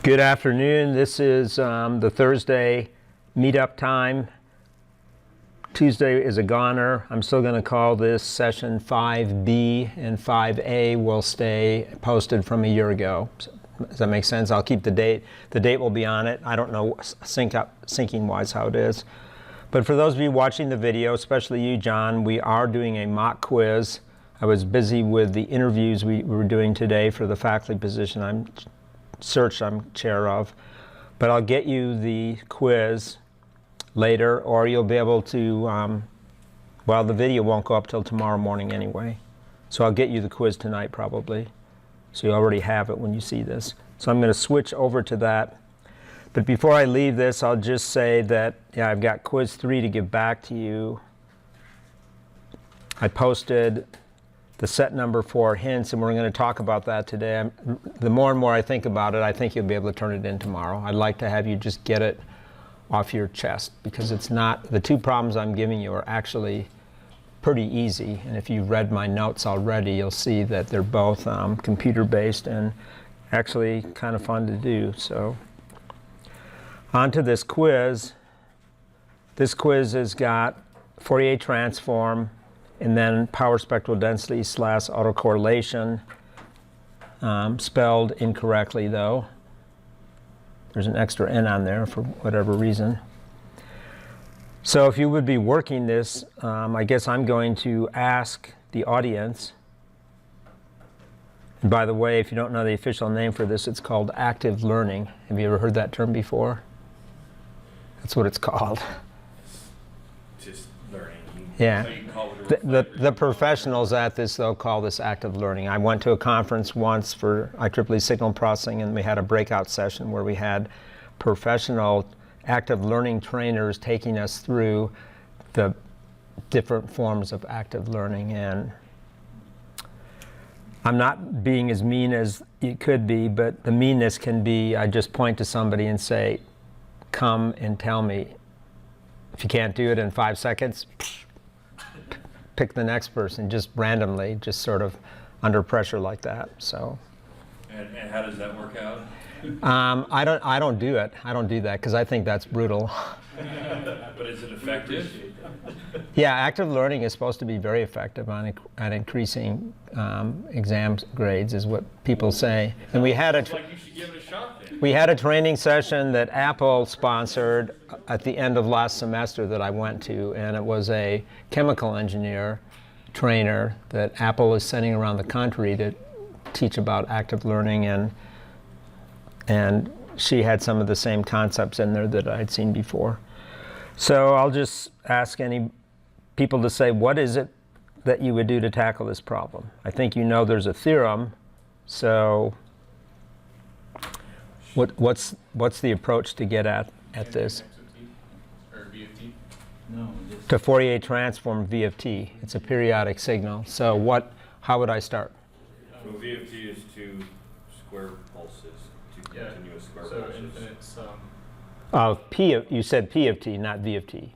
Good afternoon. This is the Thursday meetup time. Tuesday is a goner. I'm still going to call this session 5B, and 5A will stay posted from a year ago. Does that make sense? I'll keep the date. The date will be on it. I don't know syncing wise how it is. But for those of you watching the video, especially you, John, we are doing a mock quiz. I was busy with the interviews we were doing today for the faculty position I'm chair of, but I'll get you the quiz later, or you'll be able to, well, the video won't go up till tomorrow morning anyway, so I'll get you the quiz tonight probably, so you already have it when you see this. So I'm going to switch over to that, but before I leave this, I'll just say that, yeah, I've got quiz 3 to give back to you. I posted the set number for hints, and we're going to talk about that today. The more and more I think about it, I think you'll be able to turn it in tomorrow. I'd like to have you just get it off your chest, because it's not, the two problems I'm giving you are actually pretty easy, and if you've read my notes already, you'll see that they're both computer-based and actually kind of fun to do. So on to this quiz. This quiz has got Fourier transform, and then power spectral density / autocorrelation, spelled incorrectly though. There's an extra N on there for whatever reason. So if you would be working this, I guess I'm going to ask the audience. And by the way, if you don't know the official name for this, it's called active learning. Have you ever heard that term before? That's what it's called. Just learning. Yeah. The professionals at this, though, call this active learning. I went to a conference once for IEEE signal processing, and we had a breakout session where we had professional active learning trainers taking us through the different forms of active learning. And I'm not being as mean as it could be, but the meanness can be, I just point to somebody and say, come and tell me. If you can't do it in 5 seconds, pick the next person, just randomly, just sort of under pressure like that. So. And how does that work out? I don't do it. I don't do that because I think that's brutal. But is it effective? Yeah, active learning is supposed to be very effective at increasing exam grades, is what people say. And we had Like you should give it a shot then. We had a training session that Apple sponsored at the end of last semester that I went to, and it was a chemical engineer trainer that Apple is sending around the country to teach about active learning, and she had some of the same concepts in there that I'd seen before. So I'll just ask any people to say, what is it that you would do to tackle this problem? I think you know there's a theorem, so what's the approach to get at this? Or VFT? No. To Fourier transform VFT. It's a periodic signal. So how would I start? Well, VFT is two square pulses, two continuous square pulses. So infinite sum. You said P of t, not V of t,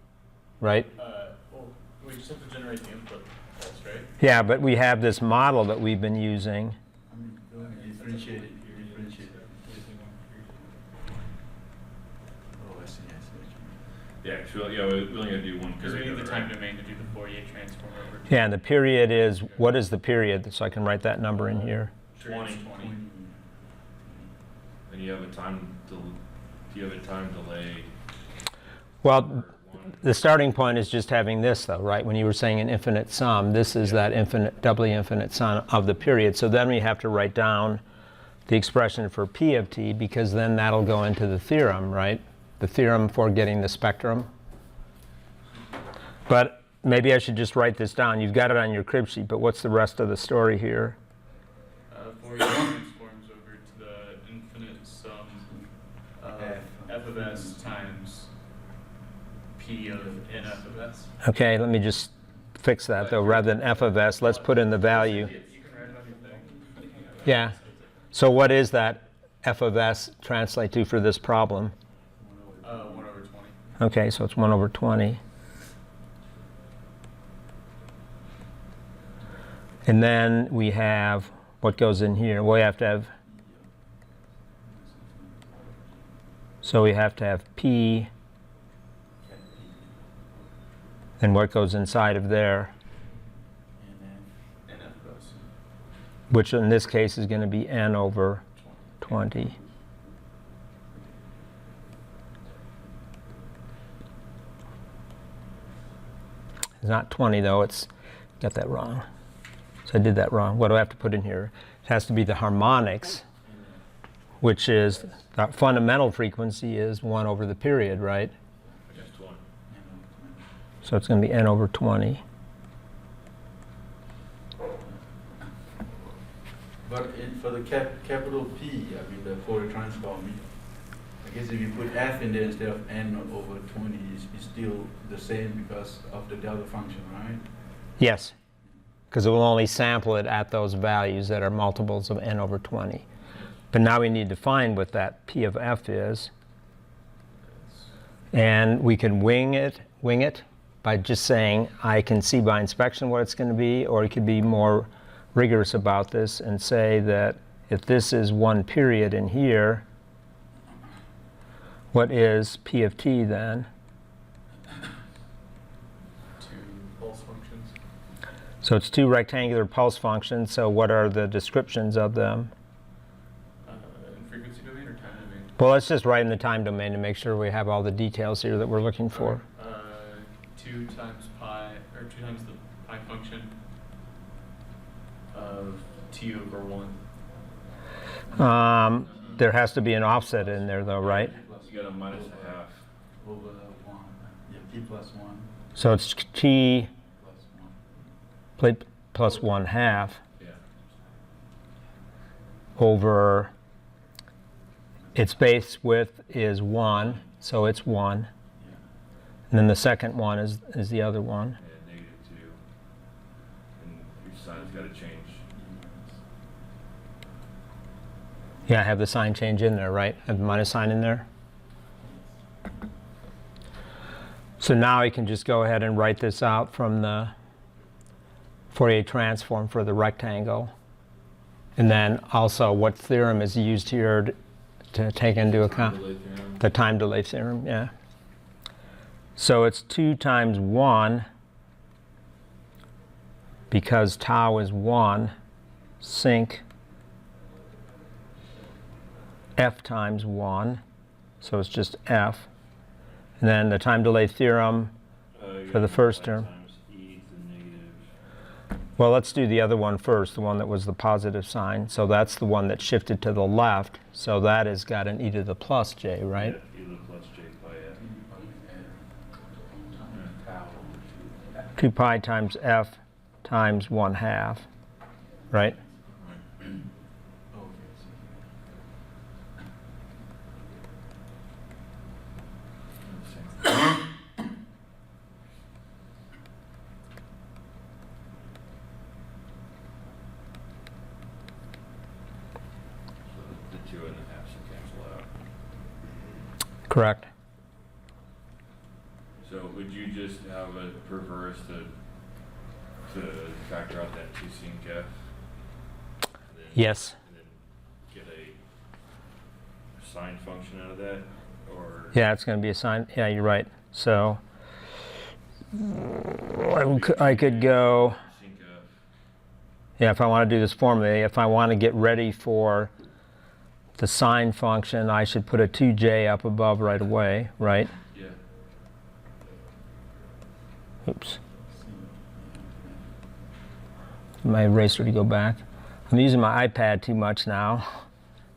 right? Well, we just have to generate the input pulse, right? Yeah, but we have this model that we've been using. Differentiate it. You differentiate it. Oh, I see. Yeah, so yeah, we only got to do one Because we period. need the time domain to do the Fourier transform over. Yeah, and the period is, what is the period? So I can write that number in here. 20. And you have a time delay. Well, the starting point is just having this, though, right? When you were saying an infinite sum, this is that infinite, doubly infinite sum of the period. So then we have to write down the expression for P of t, because then that'll go into the theorem, right? The theorem for getting the spectrum. But maybe I should just write this down. You've got it on your crib sheet, but what's the rest of the story here? Fourier transforms over to the infinite sum of f of s times p of n f of s. Okay, let me just fix that, though. Rather than f of s, let's put in the value. You can write it on your thing. Yeah. So what is that f of s translate to for this problem? 1 over 20. Okay, so it's 1 over 20. And then we have what goes in here. We have to have So we have to have P cat P, and what goes inside of there, and NFS. which in this case is going to be n over 20. It's not 20 though, it's got that wrong. So I did that wrong. What do I have to put in here? It has to be the harmonics, which is the fundamental frequency is 1 over the period, right? Just 20. and So it's going to be n over 20. But for the capital P, I mean the Fourier transform, I guess if you put f in there instead of n over 20, it's still the same because of the delta function, right? Yes, because it will only sample it at those values that are multiples of n over 20. But now we need to find what that P of f is. And we can wing it by just saying, I can see by inspection what it's going to be, or you could be more rigorous about this and say that if this is one period in here, what is P of t then? 2 pulse functions. So it's 2 rectangular pulse functions, so what are the descriptions of them? In frequency domain or time domain? Well, let's just write in the time domain to make sure we have all the details here that we're looking for. 2 times pi, or 2 times the pi function of t over 1. There has to be an offset in there though, right? You got a minus a half. Over 1, yeah, P plus 1 So it's t plus 1. plus 1/2 Yeah. over its base width is 1, so it's 1. Yeah. And then the second one is the other one. And -2. And your sign's got to change. Yeah, I have the sign change in there, right? I have the minus sign in there. So now I can just go ahead and write this out from the Fourier transform for the rectangle. And then also what theorem is used here to take into account? Delay theorem. The time delay theorem, yeah. So it's 2 times 1, because tau is 1, sinc f times 1, so it's just f. And then the time delay theorem, You For the got first pi term. Times e to the negative. well, let's do the other one first, the one that was the positive sign. So that's the one that shifted to the left, so that has got an e to the plus j, right? Yeah, e to the plus j pi f. 2 pi times f times 1/2, right? The 2 and a half should cancel out. Correct. So would you just have it reverse to factor out that 2 sinc f? And then, Yes. And then get a sine function out of that? Or Yeah, it's going to be a sign. Yeah, you're right. So I could go, sinc f? yeah, if I want to do this formally, if I want to get ready for the sine function, I should put a 2j up above right away, right? Yeah. Oops. My eraser to go back. I'm using my iPad too much now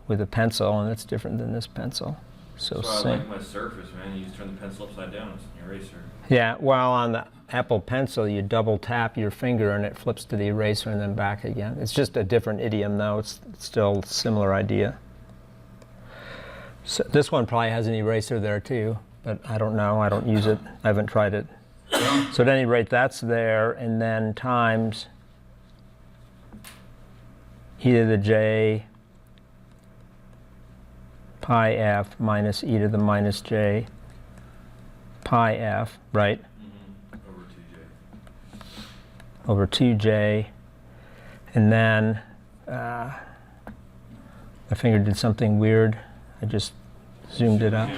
with a pencil, and it's different than this pencil. So I sync. like my Surface, man. You just turn the pencil upside down. It's an eraser. Yeah, well, on the Apple Pencil, you double tap your finger and it flips to the eraser and then back again. It's just a different idiom, though. It's still a similar idea. So this one probably has an eraser there too, but I don't know. I don't use it. I haven't tried it. So at any rate, that's there, and then times e to the j pi f minus e to the minus j pi f, right? Over 2j. Over 2j. And then my finger did something weird. I just Zoomed it up.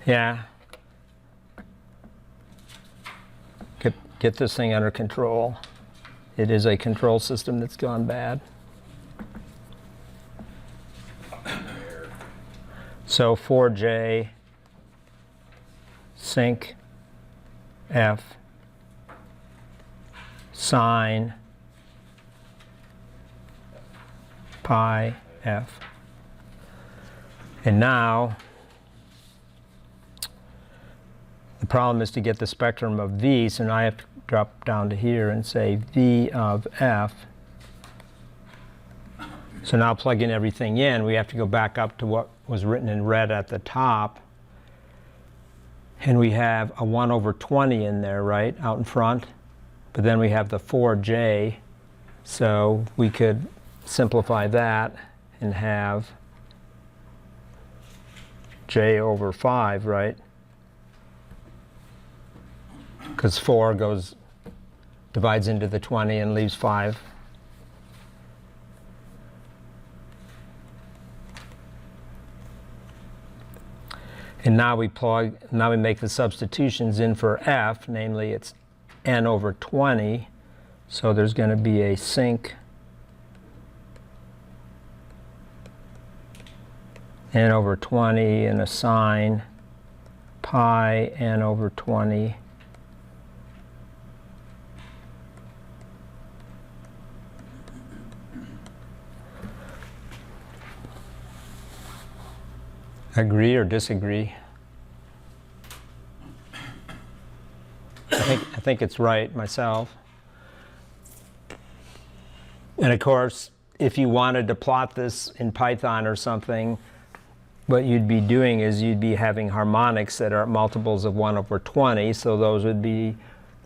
Yeah. Get this thing under control. It is a control system that's gone bad. So 4J, sync, F, sine, pi, F. And now, the problem is to get the spectrum of V, so now I have to drop down to here and say V of F. So now plugging everything in, we have to go back up to what was written in red at the top. And we have a 1 over 20 in there, right, out in front. But then we have the 4J, so we could simplify that and have J over 5, right? Because 4 divides into the 20 and leaves 5. And now we make the substitutions in for F, namely it's n over 20. So there's going to be a sync n over 20 and a sine pi n over 20. Agree or disagree? I think it's right myself. And of course, if you wanted to plot this in Python or something, what you'd be doing is you'd be having harmonics that are multiples of 1 over 20. So those would be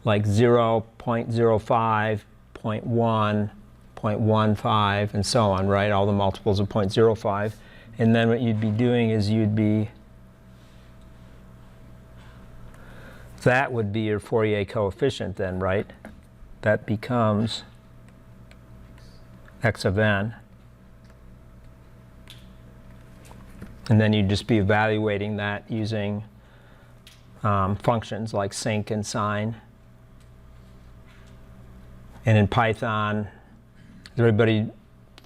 like 0, 0.05, 0.1, 0.15, and so on, right? All the multiples of 0.05. And then what you'd be doing is that would be your Fourier coefficient then, right? That becomes x of n. And then you'd just be evaluating that using functions like sync and sine. And in Python, has everybody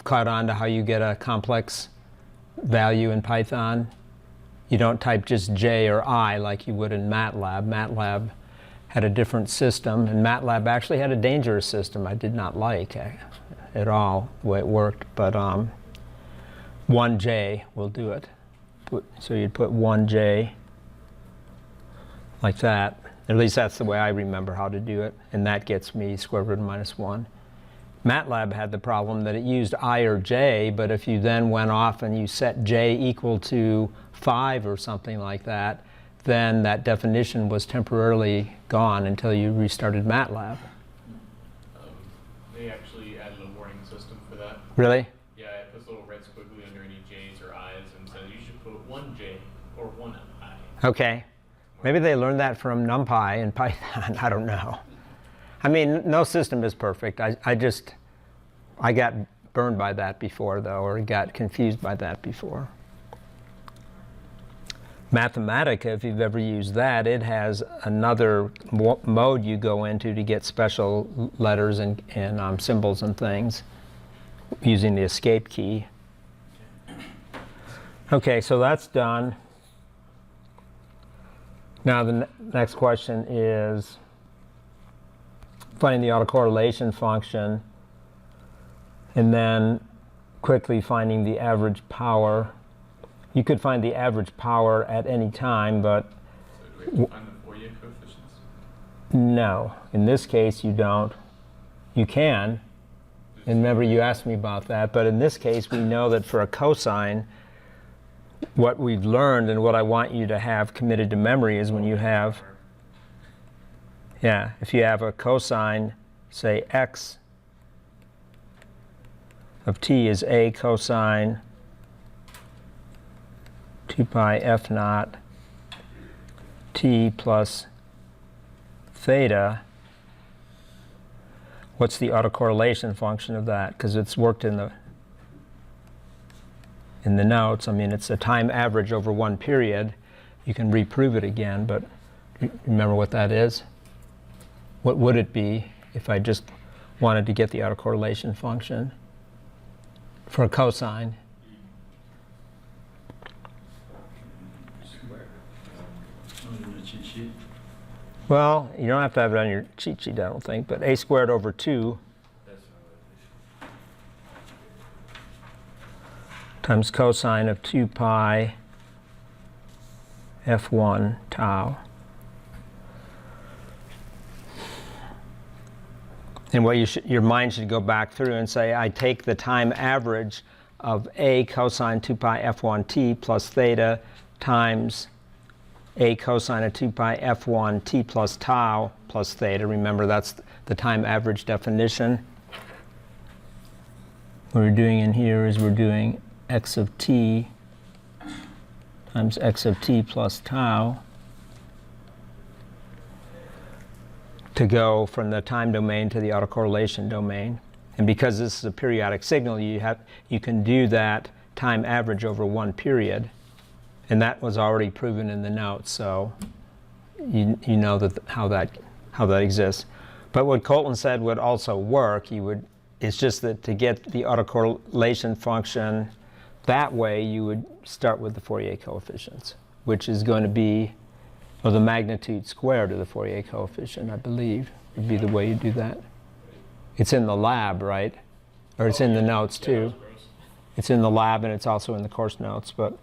caught on to how you get a complex value in Python? You don't type just J or I like you would in MATLAB. MATLAB had a different system, and MATLAB actually had a dangerous system I did not like at all, the way it worked, but 1J will do it. So you'd put 1J like that. At least that's the way I remember how to do it, and that gets me square root of minus 1. MATLAB had the problem that it used I or J, but if you then went off and you set J equal to 5 or something like that, then that definition was temporarily gone until you restarted MATLAB. They actually added a warning system for that. Really? Yeah, it puts a little red squiggly under any J's or I's and says you should put 1J or 1 I. Okay. Maybe they learned that from NumPy and Python. I don't know. I mean, no system is perfect. I got burned by that before, though, or got confused by that before. Mathematica, if you've ever used that, it has another mode you go into to get special letters and symbols and things using the escape key. Okay, so that's done. Now the next question is finding the autocorrelation function and then quickly finding the average power. You could find the average power at any time, but So do we have to find the Fourier coefficients? no. In this case, you don't. You can. And remember, you asked me about that. But in this case, we know that for a cosine, what we've learned and what I want you to have committed to memory is when you have, if you have a cosine, say x of t is a cosine 2 pi f naught t plus theta. What's the autocorrelation function of that? Because it's worked in the in the notes. I mean, it's a time average over one period. You can reprove it again, but remember what that is? What would it be if I just wanted to get the autocorrelation function for a cosine? On the cheat sheet. Well, you don't have to have it on your cheat sheet, I don't think, but a squared over 2 That's not times cosine of 2 pi f1 tau. And what your mind should go back through and say, I take the time average of a cosine 2 pi f1 t plus theta times a cosine of 2 pi f1 t plus tau plus theta. Remember, that's the time average definition. What we're doing in here is we're doing x of t times x of t plus tau to go from the time domain to the autocorrelation domain. And because this is a periodic signal, you can do that time average over one period. And that was already proven in the notes, so you know that how that exists. But what Colton said would also work. It's just that to get the autocorrelation function that way, you would start with the Fourier coefficients, which is going to be, well, the magnitude squared of the Fourier coefficient, I believe, would be the way you do that. It's in the lab, right? Or it's in the notes too. It's in the lab and it's also in the course notes, but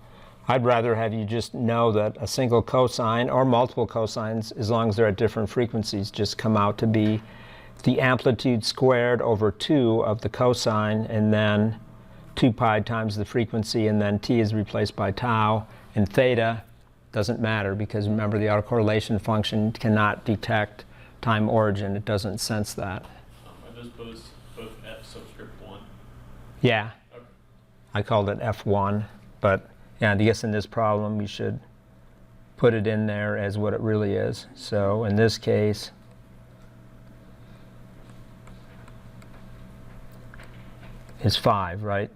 I'd rather have you just know that a single cosine or multiple cosines, as long as they're at different frequencies, just come out to be the amplitude squared over 2 of the cosine, and then 2 pi times the frequency, and then t is replaced by tau, and theta doesn't matter because remember the autocorrelation function cannot detect time origin. It doesn't sense that. Are those both F subscript 1? Yeah, Okay. I called it F1, but yeah, I guess in this problem we should put it in there as what it really is. So in this case, it's 5, right?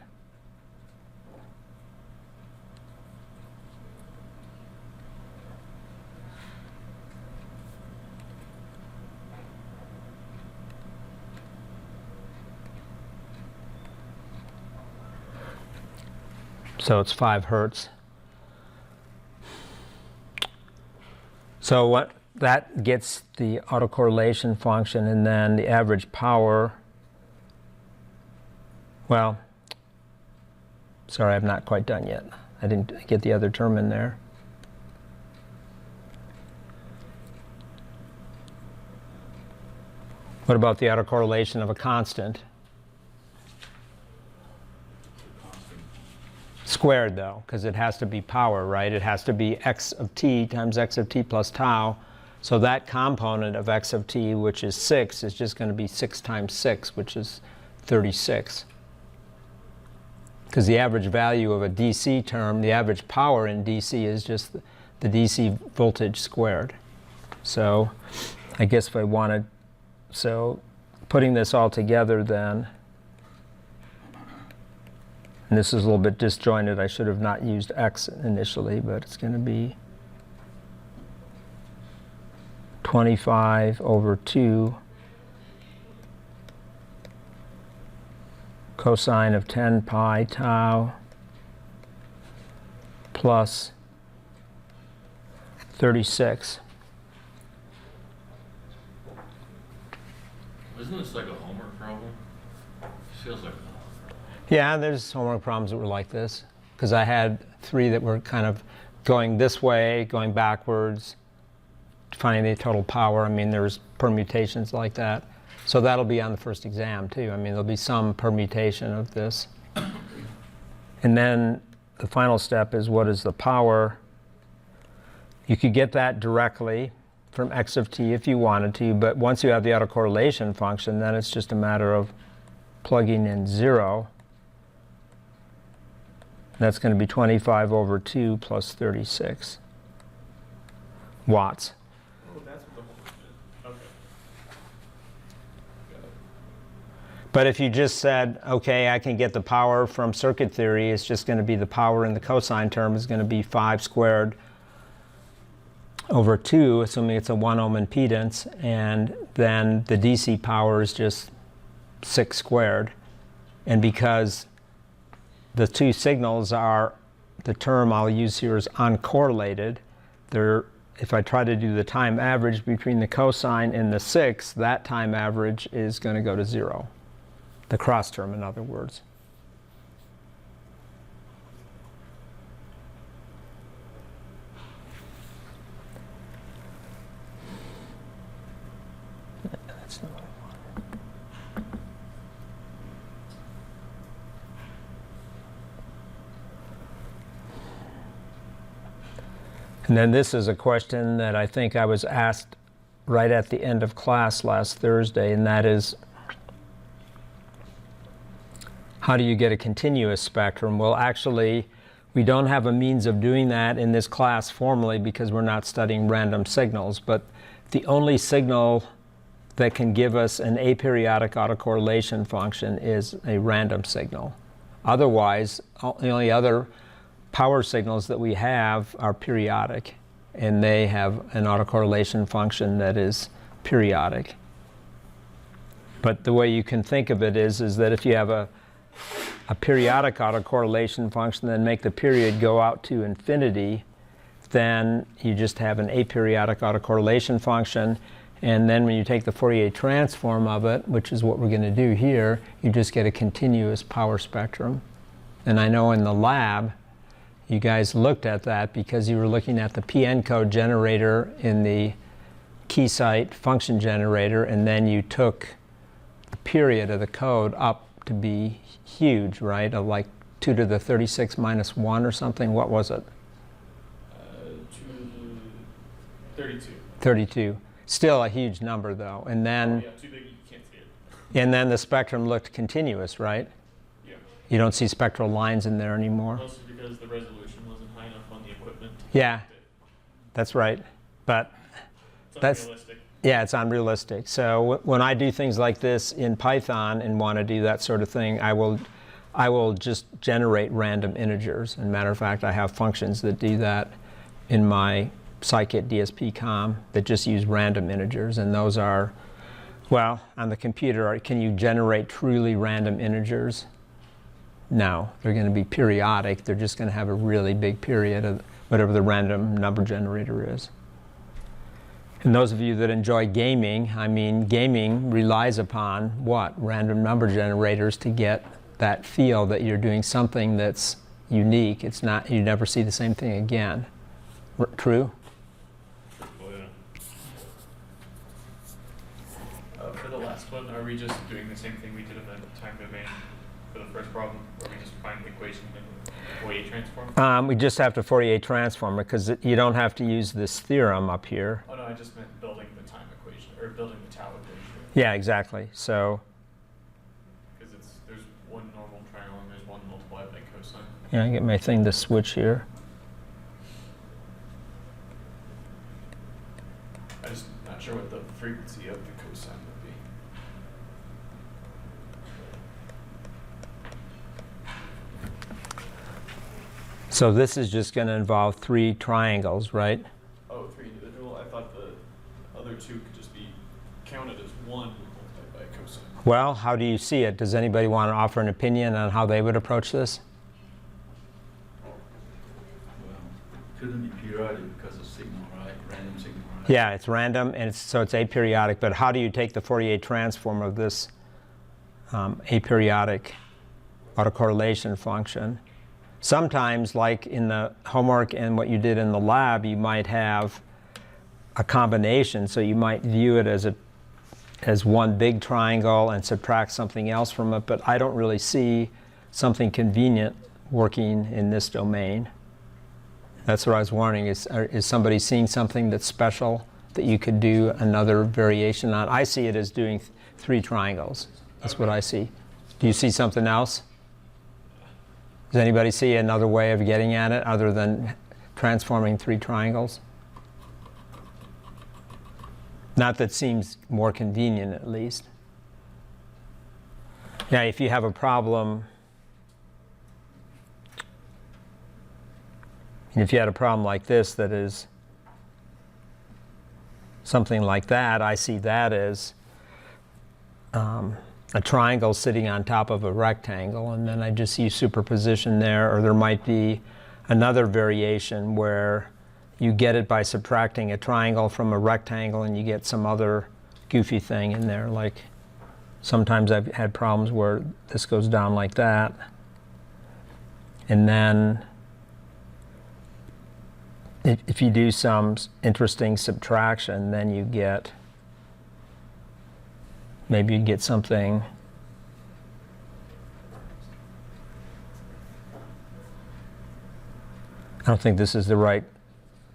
So it's 5 hertz. So what that gets the autocorrelation function, and then the average power. Well, sorry, I'm not quite done yet. I didn't get the other term in there. What about the autocorrelation of a constant? Squared though, because it has to be power, right? It has to be x of t times x of t plus tau. So that component of x of t, which is 6, is just going to be 6 times 6, which is 36. Because the average value of a DC term, the average power in DC is just the DC voltage squared. So I guess if I wanted, so putting this all together then, and this is a little bit disjointed. I should have not used x initially, but it's going to be 25 over 2 cosine of 10 pi tau plus 36. Isn't this like a homework problem? Feels like a homework problem. Yeah, there's homework problems that were like this, because I had 3 that were kind of going this way, going backwards, finding the total power. I mean, there's permutations like that. So that'll be on the first exam too. I mean, there'll be some permutation of this. And then the final step is, what is the power? You could get that directly from x of t if you wanted to, but once you have the autocorrelation function, then it's just a matter of plugging in 0. That's going to be 25 over 2 plus 36 watts. Oh, that's what the whole thing is. Okay. Got it. But if you just said, okay, I can get the power from circuit theory, it's just going to be the power in the cosine term is going to be 5 squared over 2, assuming it's a 1 ohm impedance, and then the DC power is just 6 squared. And because the two signals are, the term I'll use here is uncorrelated, if I try to do the time average between the cosine and the 6, that time average is going to go to 0. The cross term, in other words. That's not what I wanted. And then this is a question that I think I was asked right at the end of class last Thursday, and that is, how do you get a continuous spectrum? Well, actually, we don't have a means of doing that in this class formally because we're not studying random signals, but the only signal that can give us an aperiodic autocorrelation function is a random signal. Otherwise, the only other power signals that we have are periodic, and they have an autocorrelation function that is periodic. But the way you can think of it is that if you have a periodic autocorrelation function, then make the period go out to infinity, then you just have an aperiodic autocorrelation function, and then when you take the Fourier transform of it, which is what we're going to do here, you just get a continuous power spectrum. And I know in the lab, you guys looked at that because you were looking at the PN code generator in the Keysight function generator, and then you took the period of the code up to be huge, right? Of like 2 to the 36 minus 1 or something. What was it? 32. 32. Still a huge number, though. And then, Yeah, too big, you can't see it. and then the spectrum looked continuous, right? Yeah. You don't see spectral lines in there anymore. Mostly because the resolution wasn't high enough on the equipment. Yeah, that's right. But It's That's- unrealistic. yeah, it's unrealistic. So when I do things like this in Python and want to do that sort of thing, I will just generate random integers. And matter of fact, I have functions that do that in my scikit DSP-Com that just use random integers. And those are, well, on the computer, can you generate truly random integers? No, they're going to be periodic. They're just going to have a really big period of whatever the random number generator is. And those of you that enjoy gaming, I mean, gaming relies upon what? Random number generators to get that feel that you're doing something that's unique. It's not, you never see the same thing again. True? For the last one, are we just doing the same thing we did in the time domain for the first problem, where we just find the equation in Fourier transform? We just have to Fourier transform it because you don't have to use this theorem up here. Oh no, I just meant building the time equation, or building the tau equation. Yeah, exactly. So, Because there's one normal triangle and there's one multiplied by cosine. yeah, I get my thing to switch here. I'm just not sure what the frequency of the cosine would be. So this is just going to involve 3 triangles, right? Oh, 3 individual? I thought the other 2 could just be counted as 1 multiplied by cosine. Well, how do you see it? Does anybody want to offer an opinion on how they would approach this? Well, couldn't be periodic because of signal, right? Random signal, right? Yeah, it's random, and so it's aperiodic, but how do you take the Fourier transform of this aperiodic autocorrelation function? Sometimes, like in the homework and what you did in the lab, you might have a combination, so you might view it as one big triangle and subtract something else from it, but I don't really see something convenient working in this domain. That's what I was wondering, is somebody seeing something that's special that you could do another variation on? I see it as doing 3 triangles. That's what I see. Do you see something else? Does anybody see another way of getting at it other than transforming 3 triangles? Not that seems more convenient, at least. Now, if you have a problem, if you had a problem like this that is something like that, I see that as a triangle sitting on top of a rectangle, and then I just see superposition there. Or there might be another variation where you get it by subtracting a triangle from a rectangle and you get some other goofy thing in there. Like sometimes I've had problems where this goes down like that, and then if you do some interesting subtraction, then you get, maybe you get something. I don't think this is the right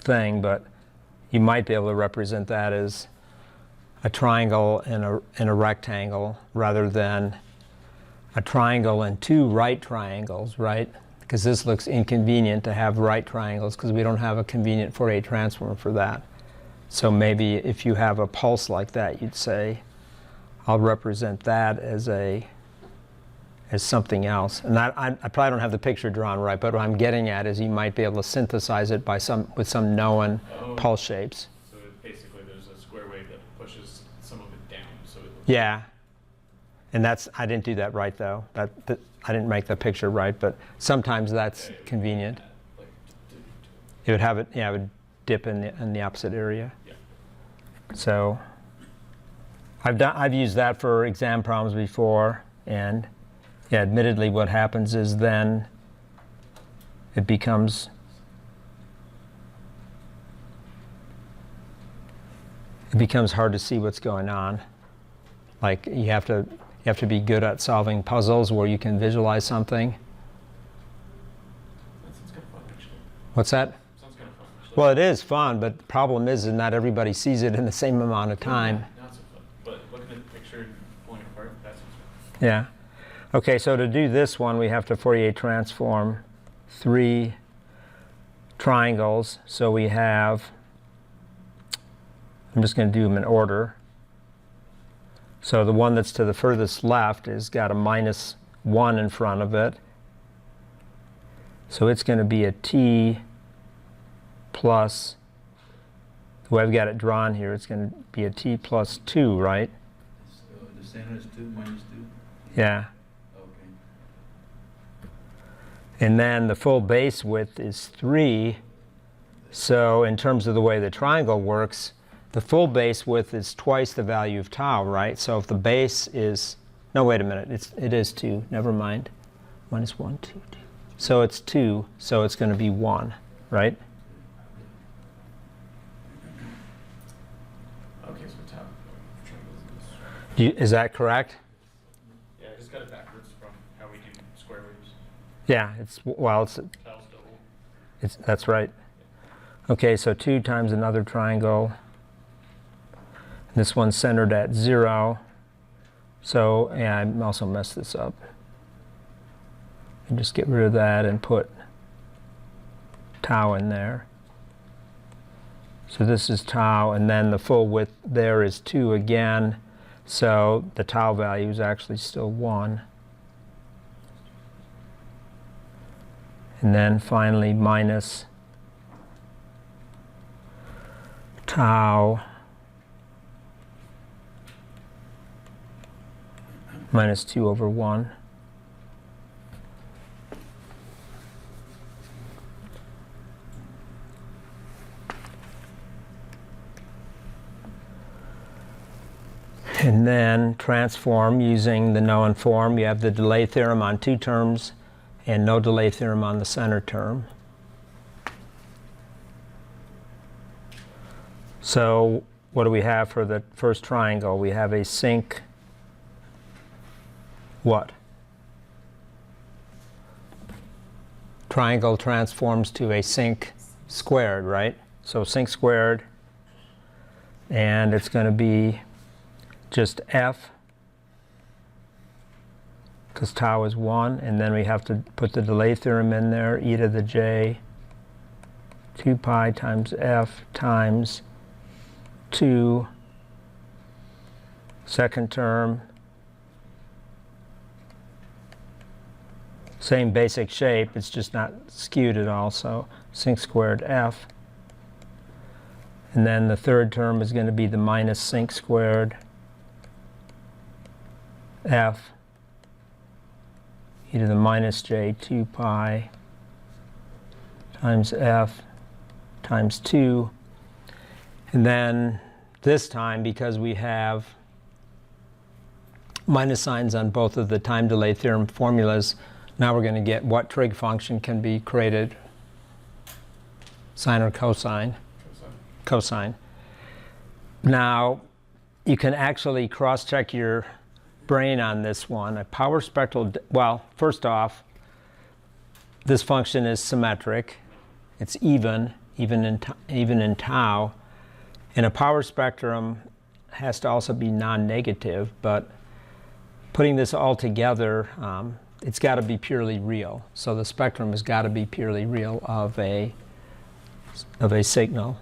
thing, but you might be able to represent that as a triangle and a rectangle rather than a triangle and two right triangles, right? Because this looks inconvenient to have right triangles because we don't have a convenient Fourier transform for that. So maybe if you have a pulse like that, you'd say, I'll represent that as something else. And that, I probably don't have the picture drawn right, but what I'm getting at is you might be able to synthesize it by with some known pulse shapes. So basically there's a square wave that pushes some of it down. So it looks Yeah. And that's, I didn't do that right though. That I didn't make the picture right, but sometimes that's convenient. like, It would have it, yeah, it would dip in the opposite area. yeah. So I've used that for exam problems before, and yeah, admittedly what happens is then it becomes hard to see what's going on. Like you have to be good at solving puzzles where you can visualize something. That sounds kind of fun, actually. What's that? Sounds kind of fun, actually. Well, it is fun, but the problem is that not everybody sees it in the same amount of time. Not so fun. But looking at the picture and pulling it apart, that sounds fun. Yeah. Okay, so to do this one, we have to Fourier transform 3 triangles. So we have, I'm just going to do them in order. So the one that's to the furthest left has got a -1 in front of it. So it's going to be a t plus, the way I've got it drawn here, it's going to be a t plus 2, right? So the center is 2 minus 2? Yeah. Okay. And then the full base width is 3. So in terms of the way the triangle works, the full base width is twice the value of tau, right? So if the base is, no, wait a minute, it is 2, never mind. -1, 2, 2. So it's 2, so it's going to be 1, right? Okay, so top triangles is Is that correct? Yeah, I just got it backwards from how we do square waves. Yeah, well, Tiles double. that's right. Okay, so 2 times another triangle. This one's centered at 0. So, yeah, I also messed this up. And just get rid of that and put tau in there. So this is tau, and then the full width there is 2 again. So the tau value is actually still 1. And then finally minus tau minus 2 over 1. And then transform using the known form. You have the delay theorem on 2 terms and no delay theorem on the center term. So what do we have for the first triangle? We have a sinc what? Triangle transforms to a sinc squared, right? So sinc squared, and it's going to be just f, because tau is 1, and then we have to put the delay theorem in there, e to the j 2 pi times f times 2 second term Same basic shape, it's just not skewed at all, so sinc squared f. And then the third term is going to be the minus sinc squared f e to the minus j 2 pi times f times 2. And then this time, because we have minus signs on both of the time delay theorem formulas, now we're going to get what trig function can be created, sine or cosine? Cosine. Now, you can actually cross-check your brain on this one. A power spectral, well, first off, this function is symmetric. It's even in tau. And a power spectrum has to also be non-negative, but putting this all together, it's got to be purely real. So the spectrum has got to be purely real of a signal,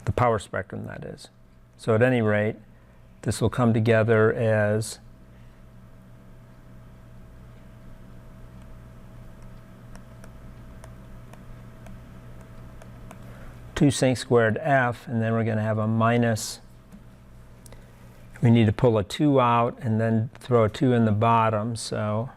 the power spectrum, that is. So at any rate, this will come together as two sinc squared f, and then we're going to have a minus. We need to pull a 2 out and then throw a 2 in the bottom, so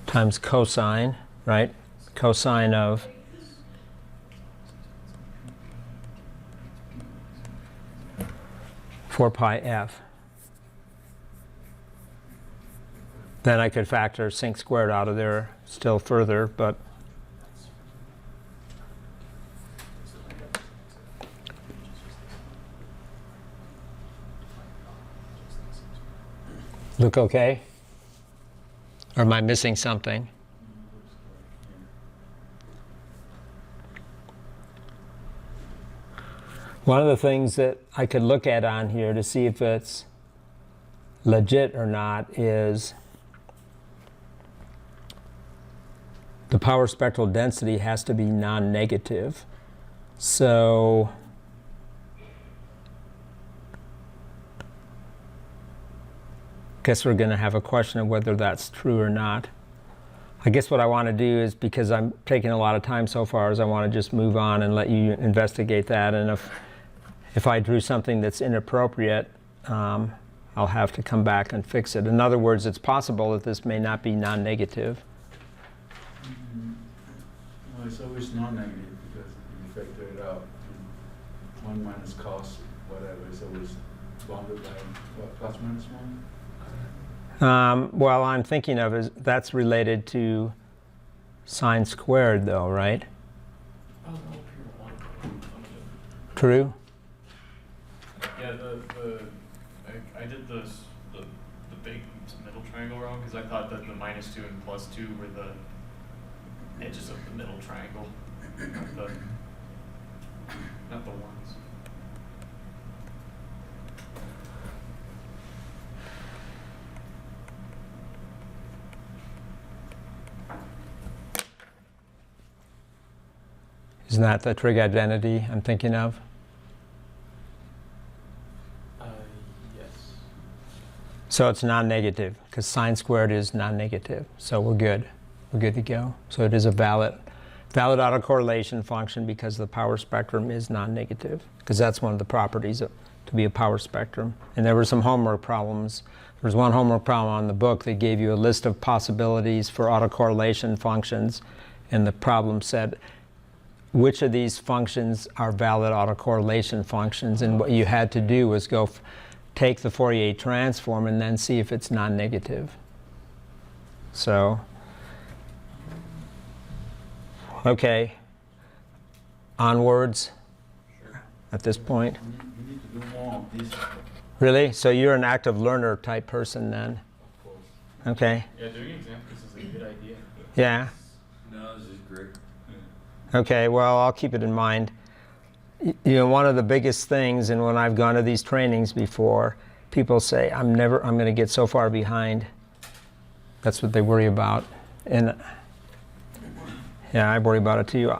times cosine, right? Cosine of four pi f. Then I could factor sinc squared out of there still further, but look okay? Or am I missing something? One of the things that I could look at on here to see if it's legit or not is the power spectral density has to be non-negative. So guess we're going to have a question of whether that's true or not. I guess what I want to do is, because I'm taking a lot of time so far, is I want to just move on and let you investigate that. And if I drew something that's inappropriate, I'll have to come back and fix it. In other words, it's possible that this may not be non-negative. No, it's always non-negative because if you factor it out, 1 minus cos, whatever, it's always bounded by what, plus minus 1? Well, I'm thinking of is that's related to sine squared, though, right? True? Yeah, I did the big middle triangle wrong because I thought that the minus 2 and plus 2 were the edges of the middle triangle, not the ones. Isn't that the trig identity I'm thinking of? Yes. So it's non-negative, because sine squared is non-negative. So we're good. We're good to go. So it is a valid autocorrelation function because the power spectrum is non-negative, because that's one of the properties to be a power spectrum. And there were some homework problems. There was one homework problem on the book that gave you a list of possibilities for autocorrelation functions, and the problem said, which of these functions are valid autocorrelation functions? And what you had to do was go take the Fourier transform and then see if it's non-negative. So, okay, onwards at this point. You need to do more of this, of Really? So you're an active learner type person then? course. Okay. Yeah, doing examples is a good idea. Yeah. No, this is great. Okay, well, I'll keep it in mind. You know, one of the biggest things, and when I've gone to these trainings before, people say, I'm going to get so far behind. That's what they worry about. And yeah, I worry about it too.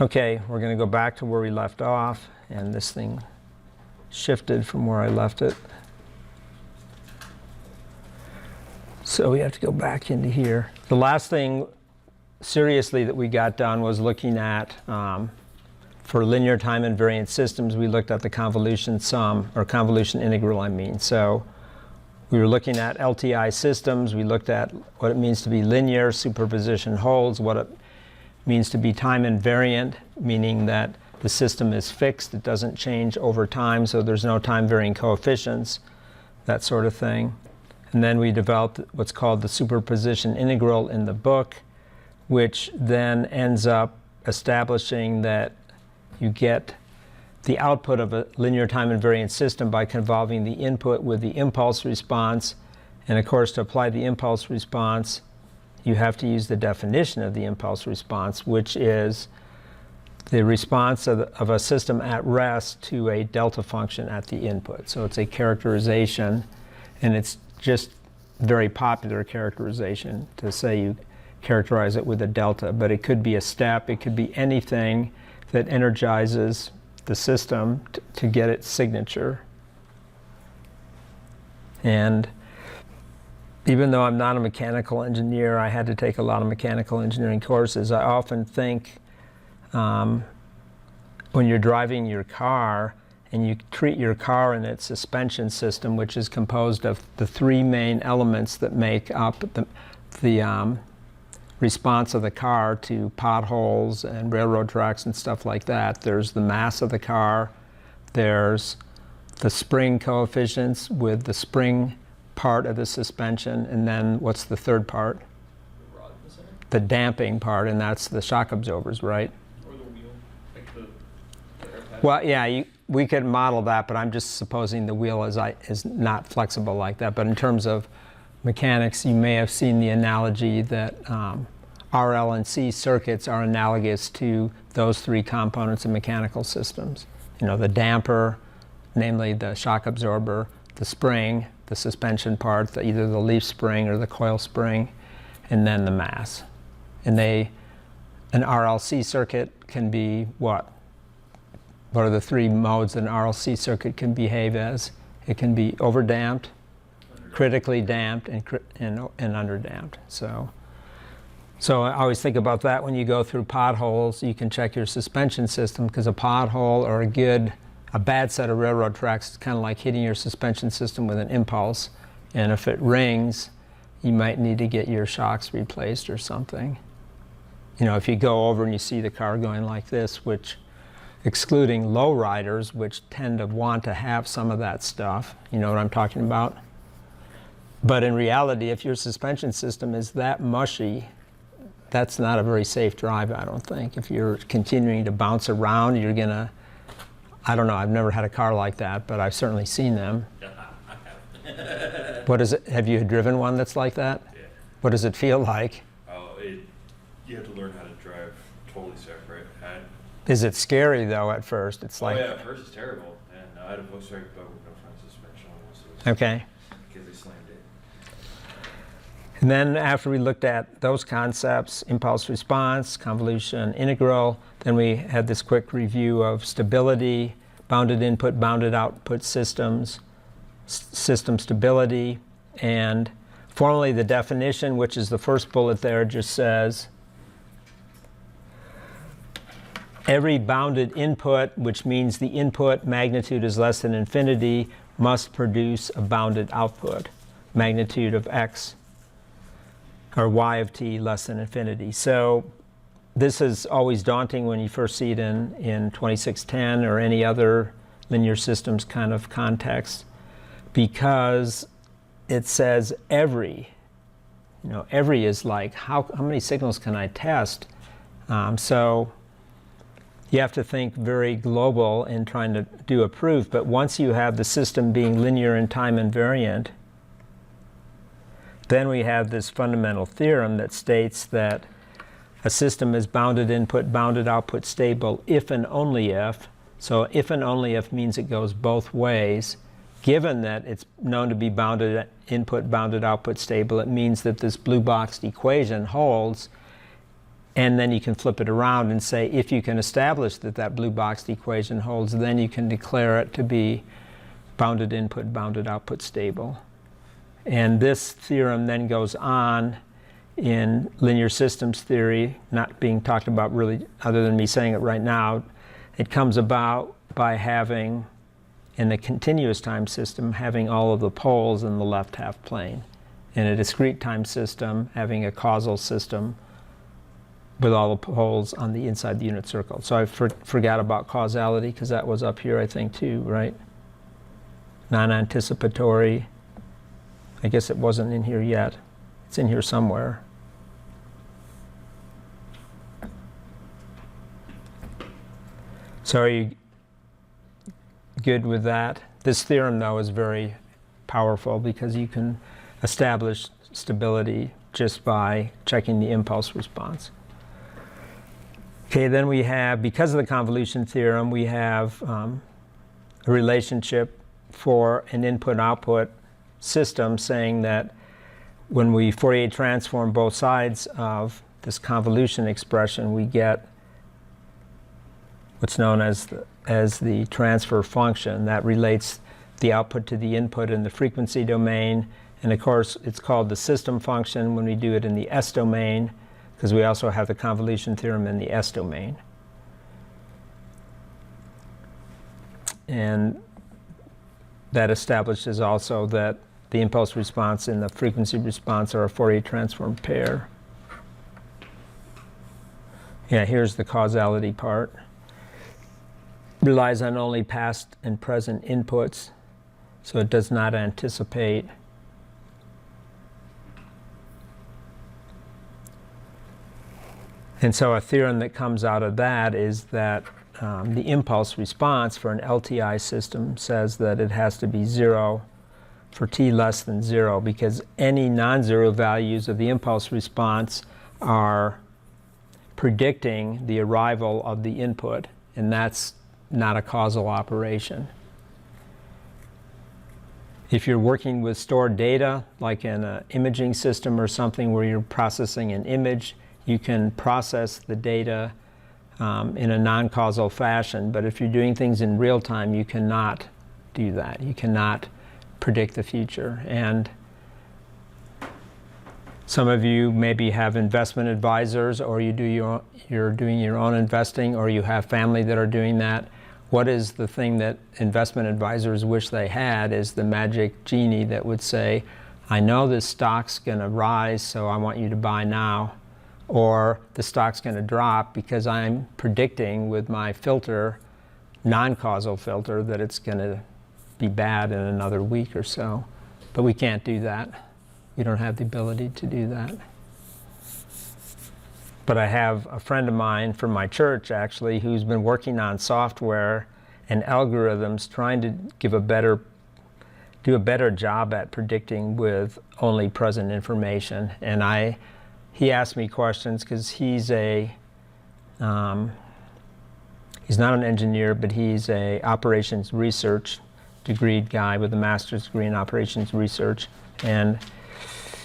Okay, we're going to go back to where we left off, and this thing shifted from where I left it. So we have to go back into here. The last thing, seriously, that we got done was looking at, for linear time invariant systems, we looked at the convolution sum, or convolution integral, I mean. So we were looking at LTI systems. We looked at what it means to be linear, superposition holds, what it means to be time invariant, meaning that the system is fixed, it doesn't change over time, so there's no time varying coefficients, that sort of thing. And then we developed what's called the superposition integral in the book, which then ends up establishing that you get the output of a linear time invariant system by convolving the input with the impulse response. And of course, to apply the impulse response, you have to use the definition of the impulse response, which is the response of a system at rest to a delta function at the input. So it's a characterization, and it's just very popular characterization to say you characterize it with a delta, but it could be a step, it could be anything that energizes the system to get its signature. And even though I'm not a mechanical engineer, I had to take a lot of mechanical engineering courses. I often think when you're driving your car and you treat your car and its suspension system, which is composed of the three main elements that make up the response of the car to potholes and railroad tracks and stuff like that. There's the mass of the car, there's the spring coefficients with the spring part of the suspension, and then what's the third part? The rod in the center? The damping part, and that's the shock absorbers, right? Or the wheel, like the air pattern? Well, yeah, we could model that, but I'm just supposing the wheel is not flexible like that. But in terms of mechanics, you may have seen the analogy that RL and C circuits are analogous to those three components of mechanical systems. You know, the damper, namely the shock absorber, the spring, the suspension part, either the leaf spring or the coil spring, and then the mass. And an RLC circuit can be what? What are the three modes an RLC circuit can behave as? It can be overdamped, critically damped, and underdamped. So I always think about that when you go through potholes. You can check your suspension system, because a pothole or a bad set of railroad tracks is kind of like hitting your suspension system with an impulse. And if it rings, you might need to get your shocks replaced or something. You know, if you go over and you see the car going like this, which, excluding low riders, which tend to want to have some of that stuff, you know what I'm talking about? But in reality, if your suspension system is that mushy, that's not a very safe drive, I don't think. If you're continuing to bounce around, you're gonna, I don't know, I've never had a car like that, but I've certainly seen them. What is it? Have you driven one that's like that? Yeah. What does it feel like? Oh, you have to learn how to drive totally separate. Is it scary though at first? It's like, oh yeah, at first it's terrible. And I had a Volkswagen Bug with no front suspension. okay. Because they slammed it. And then after we looked at those concepts, impulse response, convolution integral, then we had this quick review of stability, bounded input, bounded output systems, system stability, and formally the definition, which is the first bullet there, just says every bounded input, which means the input magnitude is less than infinity, must produce a bounded output, magnitude of x or y of t less than infinity. So this is always daunting when you first see it in 2610 or any other linear systems kind of context, because it says every. You know, every is like, how many signals can I test? So you have to think very global in trying to do a proof, but once you have the system being linear and time invariant, then we have this fundamental theorem that states that a system is bounded input, bounded output stable if and only if. So if and only if means it goes both ways. Given that it's known to be bounded input, bounded output stable, it means that this blue boxed equation holds And then you can flip it around and say, if you can establish that that blue boxed equation holds, then you can declare it to be bounded input, bounded output stable. And this theorem then goes on in linear systems theory, not being talked about really other than me saying it right now. It comes about by having, in a continuous time system, having all of the poles in the left half plane. In a discrete time system, having a causal system with all the poles on the inside the unit circle. So I forgot about causality because that was up here, I think, too, right? Non-anticipatory. I guess it wasn't in here yet. It's in here somewhere. So are you good with that? This theorem, though, is very powerful because you can establish stability just by checking the impulse response. Okay, then we have, because of the convolution theorem, we have a relationship for an input-output system saying that when we Fourier transform both sides of this convolution expression, we get what's known as the transfer function that relates the output to the input in the frequency domain. And of course, it's called the system function when we do it in the S domain, because we also have the convolution theorem in the S domain. And that establishes also that the impulse response and the frequency response are a Fourier transform pair. Yeah, here's the causality part. Relies on only past and present inputs, so it does not anticipate. And so a theorem that comes out of that is that the impulse response for an LTI system says that it has to be 0 for t less than 0, because any non-zero values of the impulse response are predicting the arrival of the input, and that's not a causal operation. If you're working with stored data, like in an imaging system or something where you're processing an image, you can process the data in a non-causal fashion. But if you're doing things in real time, you cannot do that. You cannot predict the future. And some of you maybe have investment advisors, or you're doing your own investing, or you have family that are doing that. What is the thing that investment advisors wish they had is the magic genie that would say, I know this stock's going to rise, so I want you to buy now. Or the stock's going to drop because I'm predicting with my filter, non-causal filter, that it's going to be bad in another week or so. But we can't do that. We don't have the ability to do that. But I have a friend of mine from my church, actually, who's been working on software and algorithms trying to do a better job at predicting with only present information. And he asked me questions because he's not an engineer, but he's a operations research degreed guy with a master's degree in operations research. And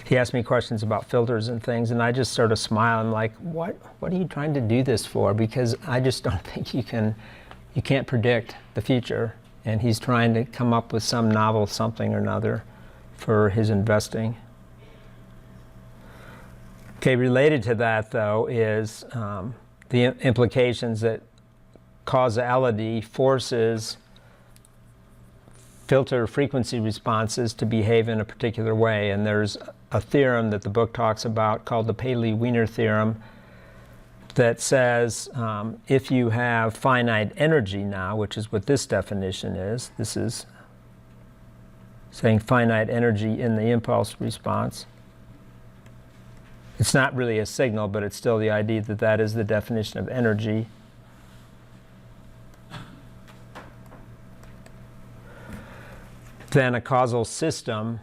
he asked me questions about filters and things, and I just sort of smile. I'm like, what are you trying to do this for? Because I just don't think you can't predict the future. And he's trying to come up with some novel something or another for his investing. Okay, related to that, though, is the implications that causality forces filter frequency responses to behave in a particular way. And there's a theorem that the book talks about called the Paley-Wiener theorem that says if you have finite energy now, which is what this definition is, this is saying finite energy in the impulse response. It's not really a signal, but it's still the idea that that is the definition of energy. Then a causal system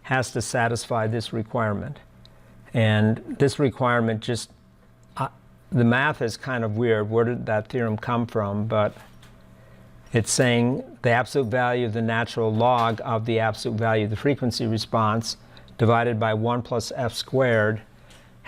has to satisfy this requirement. And this requirement just, the math is kind of weird. Where did that theorem come from? But it's saying the absolute value of the natural log of the absolute value of the frequency response divided by 1 plus f squared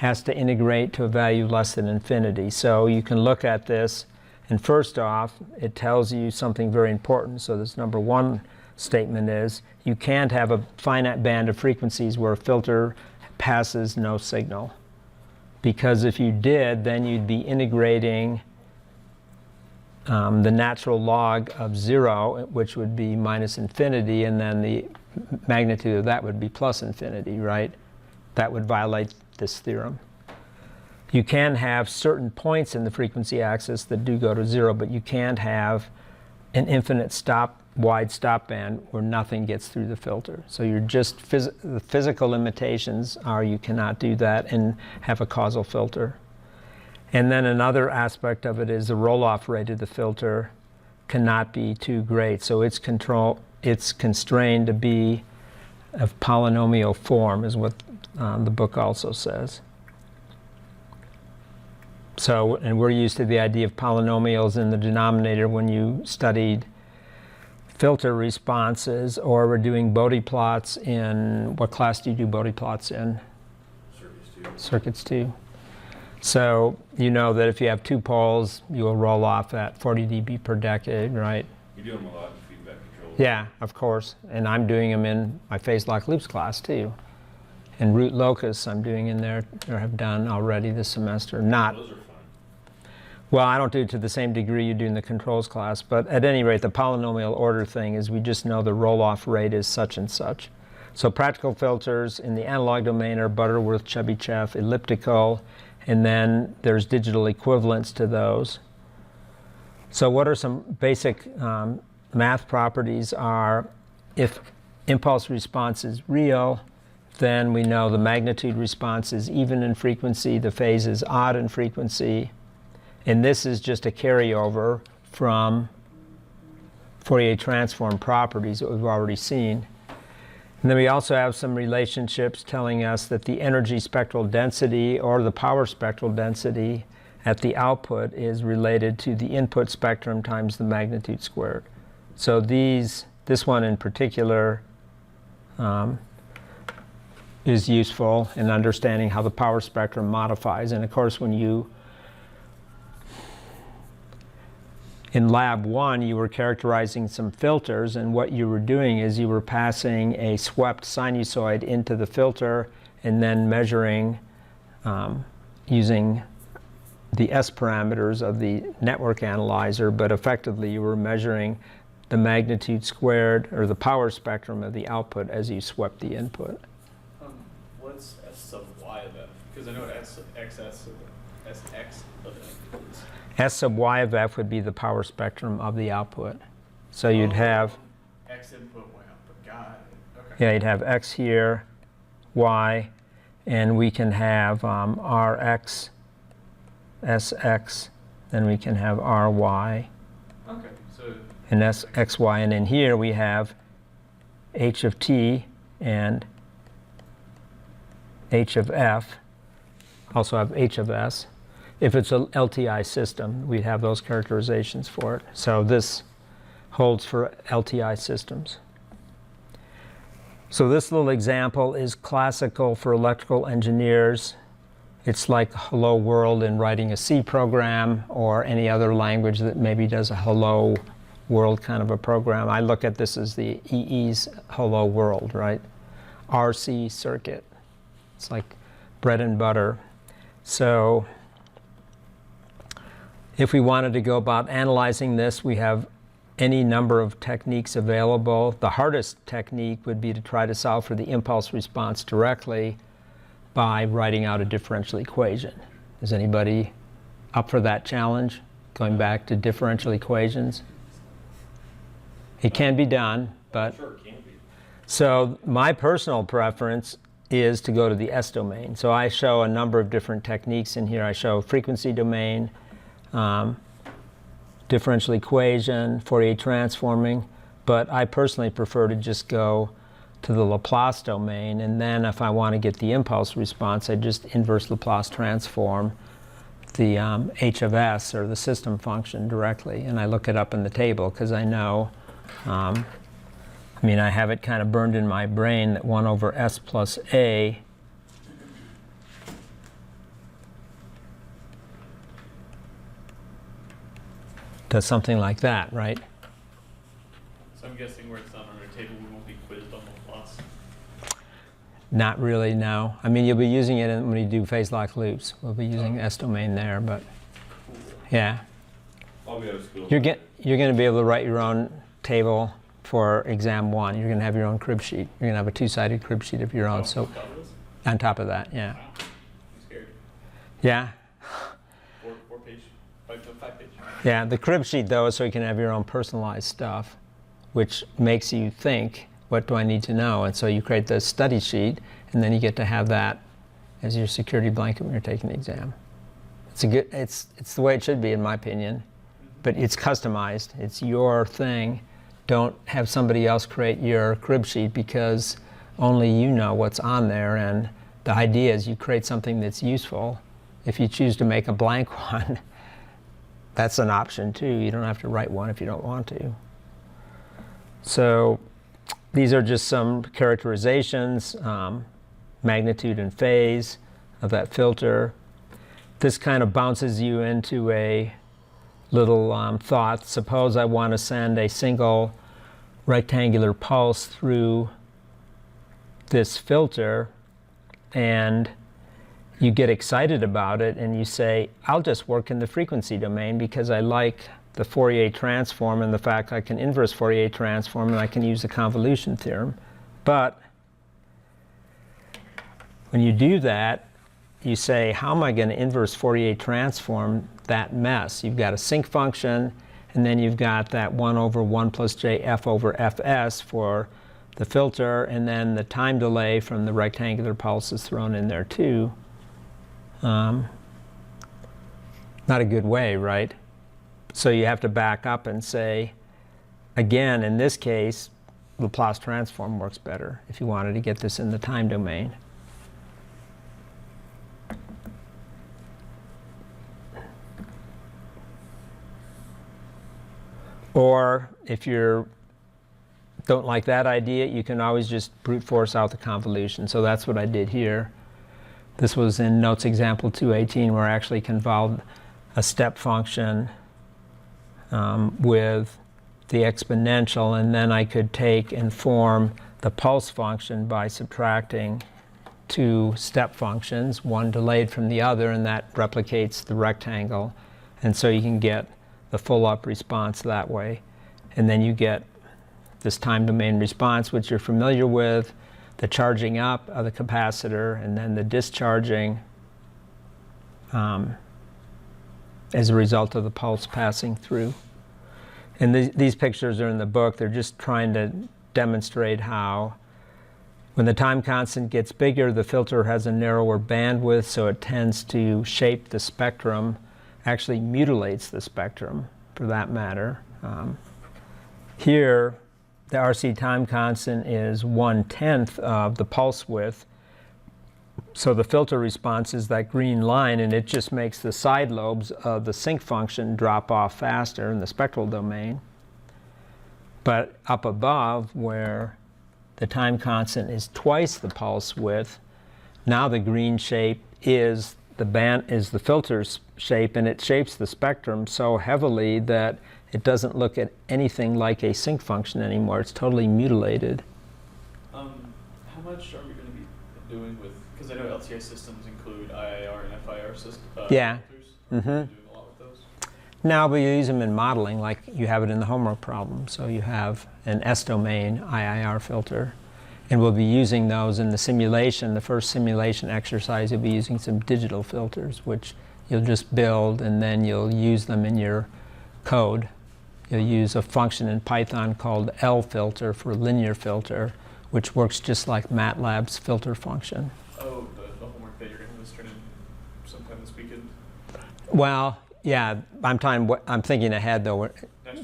has to integrate to a value less than infinity. So you can look at this, and first off, it tells you something very important. So this number one statement is, you can't have a finite band of frequencies where a filter passes no signal. Because if you did, then you'd be integrating the natural log of 0, which would be minus infinity, and then the magnitude of that would be plus infinity, right? That would violate this theorem. You can have certain points in the frequency axis that do go to 0, but you can't have an infinite wide stop band where nothing gets through the filter. So you're just the physical limitations are you cannot do that and have a causal filter. And then another aspect of it is the roll-off rate of the filter cannot be too great. So it's constrained to be of polynomial form, is what the book also says. So, and we're used to the idea of polynomials in the denominator when you studied filter responses, or we're doing Bode plots in, what class do you do Bode plots in? Circuits 2. So you know that if you have 2 poles, you will roll off at 40 dB per decade, right? You do them a lot in feedback control. Yeah, of course. And I'm doing them in my phase lock loops class too. And root locus I'm doing in there, or have done already this semester. Not. Those are fun. Well, I don't do it to the same degree you do in the controls class, but at any rate, the polynomial order thing is we just know the roll-off rate is such and such. So practical filters in the analog domain are Butterworth, Chebyshev, elliptical, and then there's digital equivalents to those. So what are some basic math properties are, if impulse response is real, then we know the magnitude response is even in frequency, the phase is odd in frequency. And this is just a carryover from Fourier transform properties that we've already seen. And then we also have some relationships telling us that the energy spectral density or the power spectral density at the output is related to the input spectrum times the magnitude squared. So this one in particular is useful in understanding how the power spectrum modifies. And of course, when you in lab 1, you were characterizing some filters, and what you were doing is you were passing a swept sinusoid into the filter and then measuring using the S parameters of the network analyzer, but effectively you were measuring the magnitude squared, or the power spectrum of the output as you swept the input. What's S sub y of f? Because I know S sub xs of Sx of f is. S sub y of f would be the power spectrum of the output. So you'd have, X input, y output. Got it. Okay. yeah, you'd have x here, y, and we can have rx, sx, then we can have ry, Okay. So and xy, and in here we have h of t and h of f, also have h of s. If it's a LTI system, we'd have those characterizations for it. So this holds for LTI systems. So this little example is classical for electrical engineers. It's like hello world in writing a C program or any other language that maybe does a hello world kind of a program. I look at this as the EE's hello world, right? RC circuit. It's like bread and butter. So if we wanted to go about analyzing this, we have any number of techniques available. The hardest technique would be to try to solve for the impulse response directly by writing out a differential equation. Is anybody up for that challenge? Going back to differential equations? It can be done, but Sure, it can be. so my personal preference is to go to the S domain. So I show a number of different techniques in here. I show frequency domain, differential equation, Fourier transforming, but I personally prefer to just go to the Laplace domain, and then if I want to get the impulse response, I just inverse Laplace transform the h of s, or the system function, directly, and I look it up in the table because I know, I mean, I have it kind of burned in my brain that 1 over s plus a does something like that, right? So I'm guessing where it's not on our table, we won't be quizzed on the plots. Not really, no. I mean, you'll be using it when you do phase lock loops. We'll be using S domain there, but yeah. I'll be out of school. You're going to be able to write your own table for exam 1. You're going to have your own crib sheet. You're going to have a 2-sided crib sheet of your own. So on top of that, yeah. Wow. I'm scared. Yeah. 4 page, 5 page. Yeah, the crib sheet though is so you can have your own personalized stuff, which makes you think, what do I need to know? And so you create the study sheet, and then you get to have that as your security blanket when you're taking the exam. It's the way it should be, in my opinion, but it's customized. It's your thing. Don't have somebody else create your crib sheet, because only you know what's on there, and the idea is you create something that's useful. If you choose to make a blank one, that's an option too. You don't have to write one if you don't want to. So these are just some characterizations, magnitude and phase of that filter. This kind of bounces you into a little thought. Suppose I want to send a single rectangular pulse through this filter, and you get excited about it and you say, I'll just work in the frequency domain because I like the Fourier transform and the fact I can inverse Fourier transform and I can use the convolution theorem. But when you do that, you say, how am I going to inverse Fourier transform that mess? You've got a sinc function, and then you've got that 1 over 1 plus j f over fs for the filter, and then the time delay from the rectangular pulse is thrown in there too. Not a good way, right? So you have to back up and say, again, in this case, Laplace transform works better if you wanted to get this in the time domain. Or if you don't like that idea, you can always just brute force out the convolution. So that's what I did here. This was in Notes Example 218, where I actually convolved a step function with the exponential, and then I could take and form the pulse function by subtracting 2 step functions, one delayed from the other, and that replicates the rectangle. And so you can get the full up response that way. And then you get this time domain response, which you're familiar with, the charging up of the capacitor, and then the discharging as a result of the pulse passing through. And these pictures are in the book. They're just trying to demonstrate how when the time constant gets bigger, the filter has a narrower bandwidth, so it tends to shape the spectrum, actually mutilates the spectrum for that matter. Here, the RC time constant is 1/10 of the pulse width. So the filter response is that green line, and it just makes the side lobes of the sinc function drop off faster in the spectral domain. But up above, where the time constant is twice the pulse width, now the green shape is the filter's shape, and it shapes the spectrum so heavily that it doesn't look at anything like a sinc function anymore. It's totally mutilated. How much are we going to be doing with, because I know LTI systems include IIR and FIR systems. Yeah. Filters. Are we doing a lot with those? Now, but you use them in modeling like you have it in the homework problem. So you have an S-domain IIR filter, and we'll be using those in the simulation. The first simulation exercise, you'll be using some digital filters, which you'll just build, and then you'll use them in your code. You'll use a function in Python called lfilter for linear filter, which works just like MATLAB's filter function. Oh, the homework that you're going to have us turn in sometime this weekend? Well, yeah, I'm thinking ahead though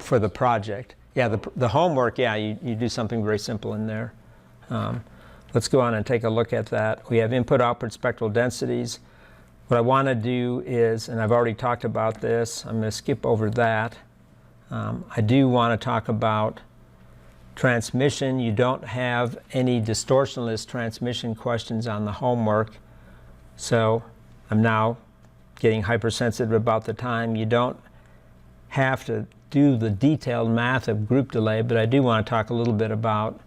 for the project. Yeah, the homework, yeah, you do something very simple in there. Let's go on and take a look at that. We have input-output spectral densities. What I want to do is, and I've already talked about this, I'm going to skip over that. I do want to talk about transmission. You don't have any distortionless transmission questions on the homework, so I'm now getting hypersensitive about the time. You don't have to do the detailed math of group delay, but I do want to talk a little bit about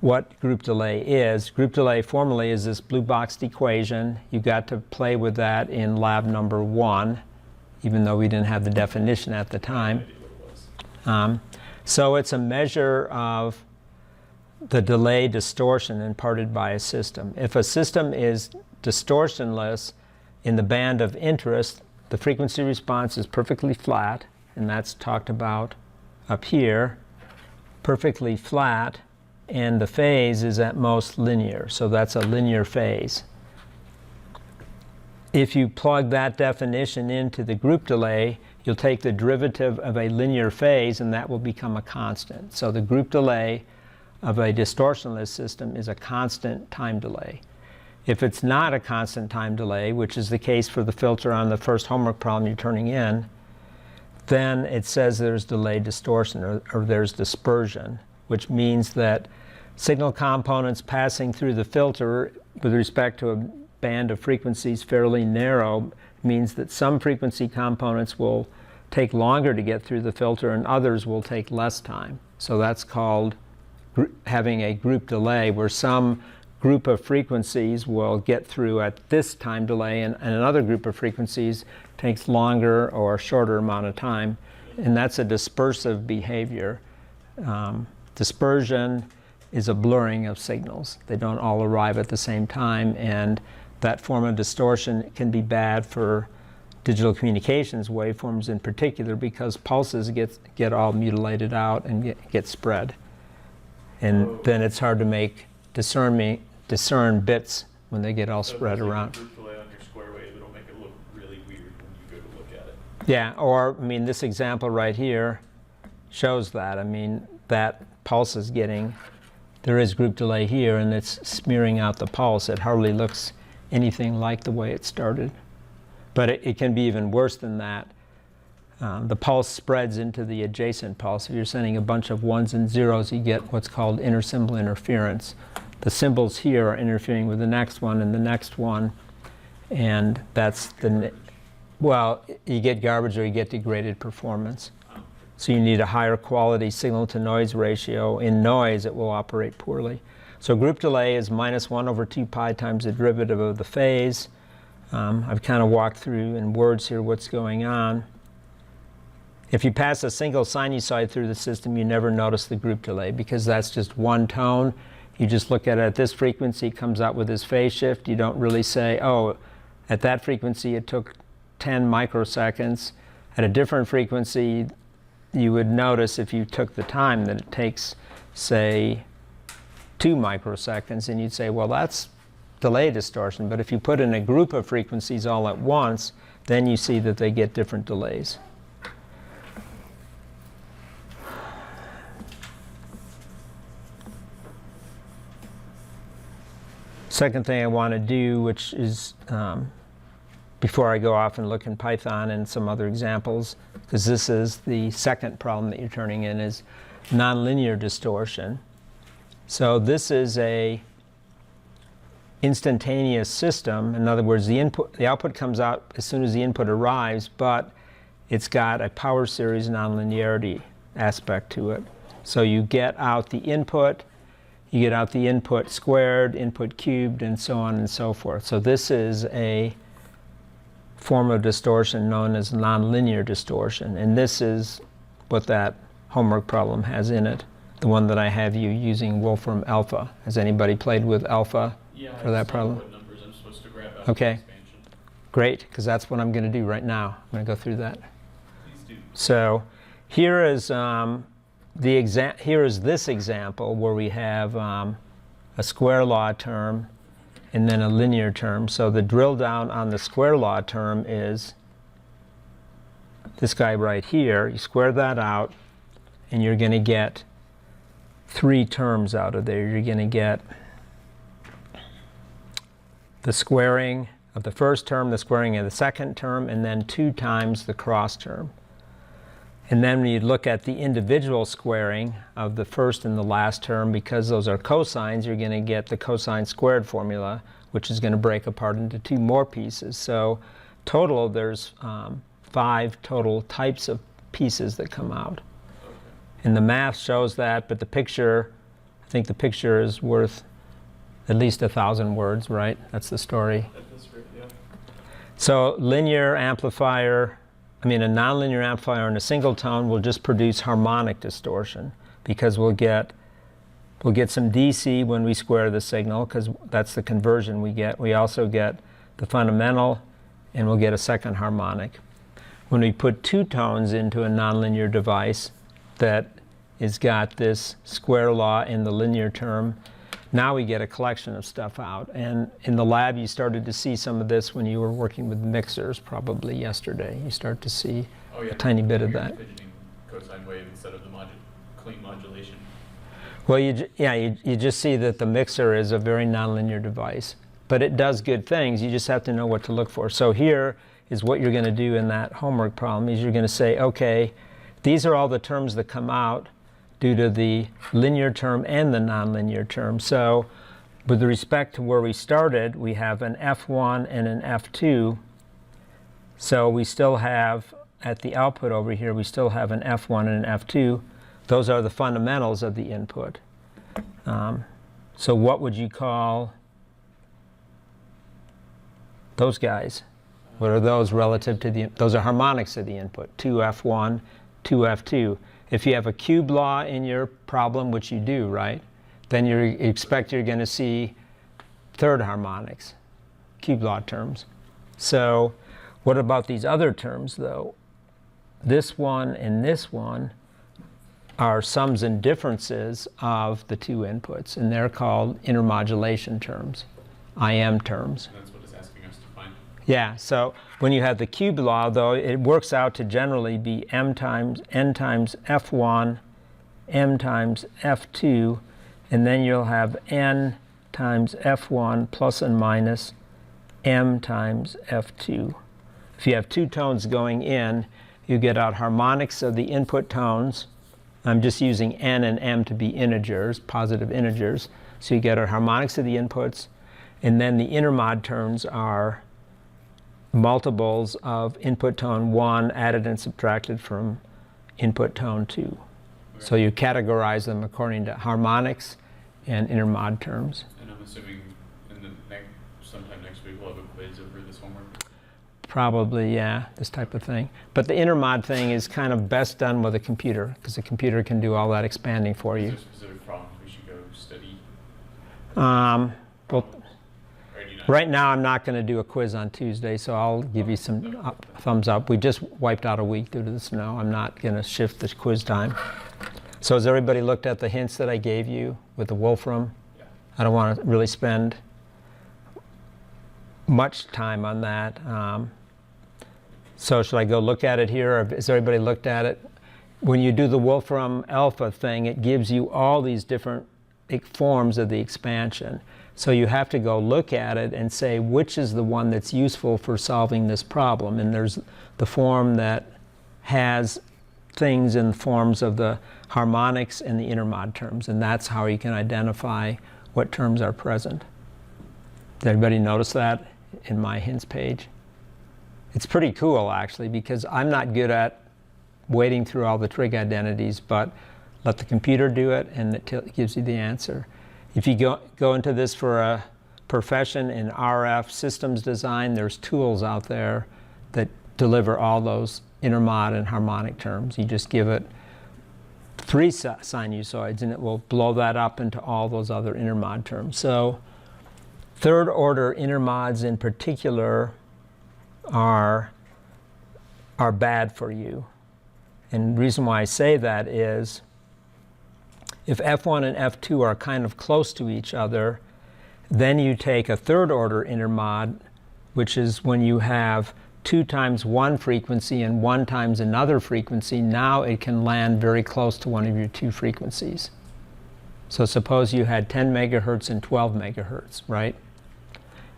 what group delay is. Group delay formally is this blue boxed equation. You got to play with that in lab number 1, even though we didn't have the definition at the time. No idea what it was. So it's a measure of the delay distortion imparted by a system. If a system is distortionless in the band of interest, the frequency response is perfectly flat, and that's talked about up here, perfectly flat, and the phase is at most linear, so that's a linear phase. If you plug that definition into the group delay, you'll take the derivative of a linear phase, and that will become a constant. So the group delay of a distortionless system is a constant time delay. If it's not a constant time delay, which is the case for the filter on the first homework problem you're turning in, then it says there's delay distortion, or there's dispersion, which means that signal components passing through the filter with respect to a band of frequencies fairly narrow means that some frequency components will take longer to get through the filter and others will take less time. So that's called having a group delay, where some group of frequencies will get through at this time delay, and another group of frequencies takes longer or shorter amount of time, and that's a dispersive behavior. Dispersion is a blurring of signals. They don't all arrive at the same time, and that form of distortion can be bad for digital communications waveforms in particular, because pulses get all mutilated out and get spread. And then it's hard to make discern bits when they get all So if spread there's like a around. group delay on your square wave, it'll make it look really weird when you go to look at it. Yeah, or I mean, this example right here shows that. I mean, that pulse is there is group delay here, and it's smearing out the pulse. It hardly looks anything like the way it started. But it can be even worse than that. The pulse spreads into the adjacent pulse. If you're sending a bunch of ones and zeros, you get what's called intersymbol interference. The symbols here are interfering with the next one and the next one, and that's well, you get garbage or you get degraded performance. So you need a higher quality signal to noise ratio. In noise, it will operate poorly. So group delay is -1 over 2 pi times the derivative of the phase. I've kind of walked through in words here what's going on. If you pass a single sinusoid through the system, you never notice the group delay, because that's just one tone. You just look at it at this frequency, it comes out with this phase shift. You don't really say, oh, at that frequency it took 10 microseconds. At a different frequency, you would notice, if you took the time, that it takes, say, 2 microseconds, and you'd say, well, that's delay distortion. But if you put in a group of frequencies all at once, then you see that they get different delays. Second thing I want to do, which is before I go off and look in Python and some other examples, because this is the second problem that you're turning in, is nonlinear distortion. So this is a instantaneous system. In other words, the output comes out as soon as the input arrives, but it's got a power series nonlinearity aspect to it. So you get out the input, you get out the input squared, input cubed, and so on and so forth. So this is a form of distortion known as nonlinear distortion, and this is what that homework problem has in it, the one that I have you using Wolfram Alpha. Has anybody played with Alpha for that problem? What numbers I'm supposed to grab out Okay. of the expansion. Great, because that's what I'm going to do right now. I'm going to go through that. Please do. So here is here is this example where we have a square law term and then a linear term. So the drill down on the square law term is this guy right here. You square that out, and you're going to get 3 terms out of there. You're going to get the squaring of the first term, the squaring of the second term, and then 2 times the cross term. And then when you look at the individual squaring of the first and the last term, because those are cosines, you're going to get the cosine squared formula, which is going to break apart into 2 more pieces. So total, there's 5 total types of pieces that come out. Okay. And the math shows that, but the picture, I think the picture is worth at least 1,000 words, right? That's the story. That's great, yeah. So linear amplifier, a nonlinear amplifier in a single tone will just produce harmonic distortion, because we'll get some DC when we square the signal, because that's the conversion we get. We also get the fundamental, and we'll get a second harmonic. When we put two tones into a nonlinear device that has got this square law in the linear term, now we get a collection of stuff out. And in the lab, you started to see some of this when you were working with mixers, probably yesterday. You start to see Oh, yeah. a tiny bit of You're that. Fidgeting cosine wave instead of the clean modulation. Well, you just see that the mixer is a very nonlinear device, but it does good things. You just have to know what to look for. So here is what you're going to do in that homework problem, is you're going to say, okay, these are all the terms that come out due to the linear term and the nonlinear term. So with respect to where we started, we have an F1 and an F2. So we still have, at the output over here, we still have an F1 and an F2. Those are the fundamentals of the input. So what would you call those guys? What are those relative to the, those are harmonics of the input, 2F1, 2F2. If you have a cube law in your problem, which you do, right, then you expect you're going to see third harmonics, cube law terms. So what about these other terms, though? This one and this one are sums and differences of the two inputs, and they're called intermodulation terms, IM terms. And that's what it's asking us to find. Yeah, so when you have the cube law, though, it works out to generally be m times n times f1, m times f2, and then you'll have n times f1 plus and minus m times f2. If you have two tones going in, you get out harmonics of the input tones. I'm just using n and m to be integers, positive integers. So you get our harmonics of the inputs, and then the intermod terms are multiples of input tone 1 added and subtracted from input tone 2. So you categorize them according to harmonics and intermod terms. And I'm assuming sometime next week we'll have a quiz over this homework. Probably, yeah, this type of thing. But the intermod thing is kind of best done with a computer, because the computer can do all that expanding for Is you. there specific problems we should go study? Well, Or do you not? right now I'm not going to do a quiz on Tuesday, so I'll give you some thumbs up. We just wiped out a week due to the snow. I'm not going to shift the quiz time. So has everybody looked at the hints that I gave you with the Wolfram? Yeah. I don't want to really spend much time on that. So should I go look at it here, or has everybody looked at it? When you do the Wolfram alpha thing, it gives you all these different forms of the expansion. So you have to go look at it and say which is the one that's useful for solving this problem. And there's the form that has things in forms of the harmonics and the intermod terms, and that's how you can identify what terms are present. Did everybody notice that in my hints page? It's pretty cool, actually, because I'm not good at wading through all the trig identities, but let the computer do it, and it gives you the answer. If you go into this for a profession in RF systems design, there's tools out there that deliver all those intermod and harmonic terms. You just give it 3 sinusoids, and it will blow that up into all those other intermod terms. So third order intermods in particular are bad for you. And the reason why I say that is if F1 and F2 are kind of close to each other, then you take a third order intermod, which is when you have 2 times one frequency and 1 times another frequency. Now it can land very close to one of your 2 frequencies. So suppose you had 10 megahertz and 12 megahertz, right?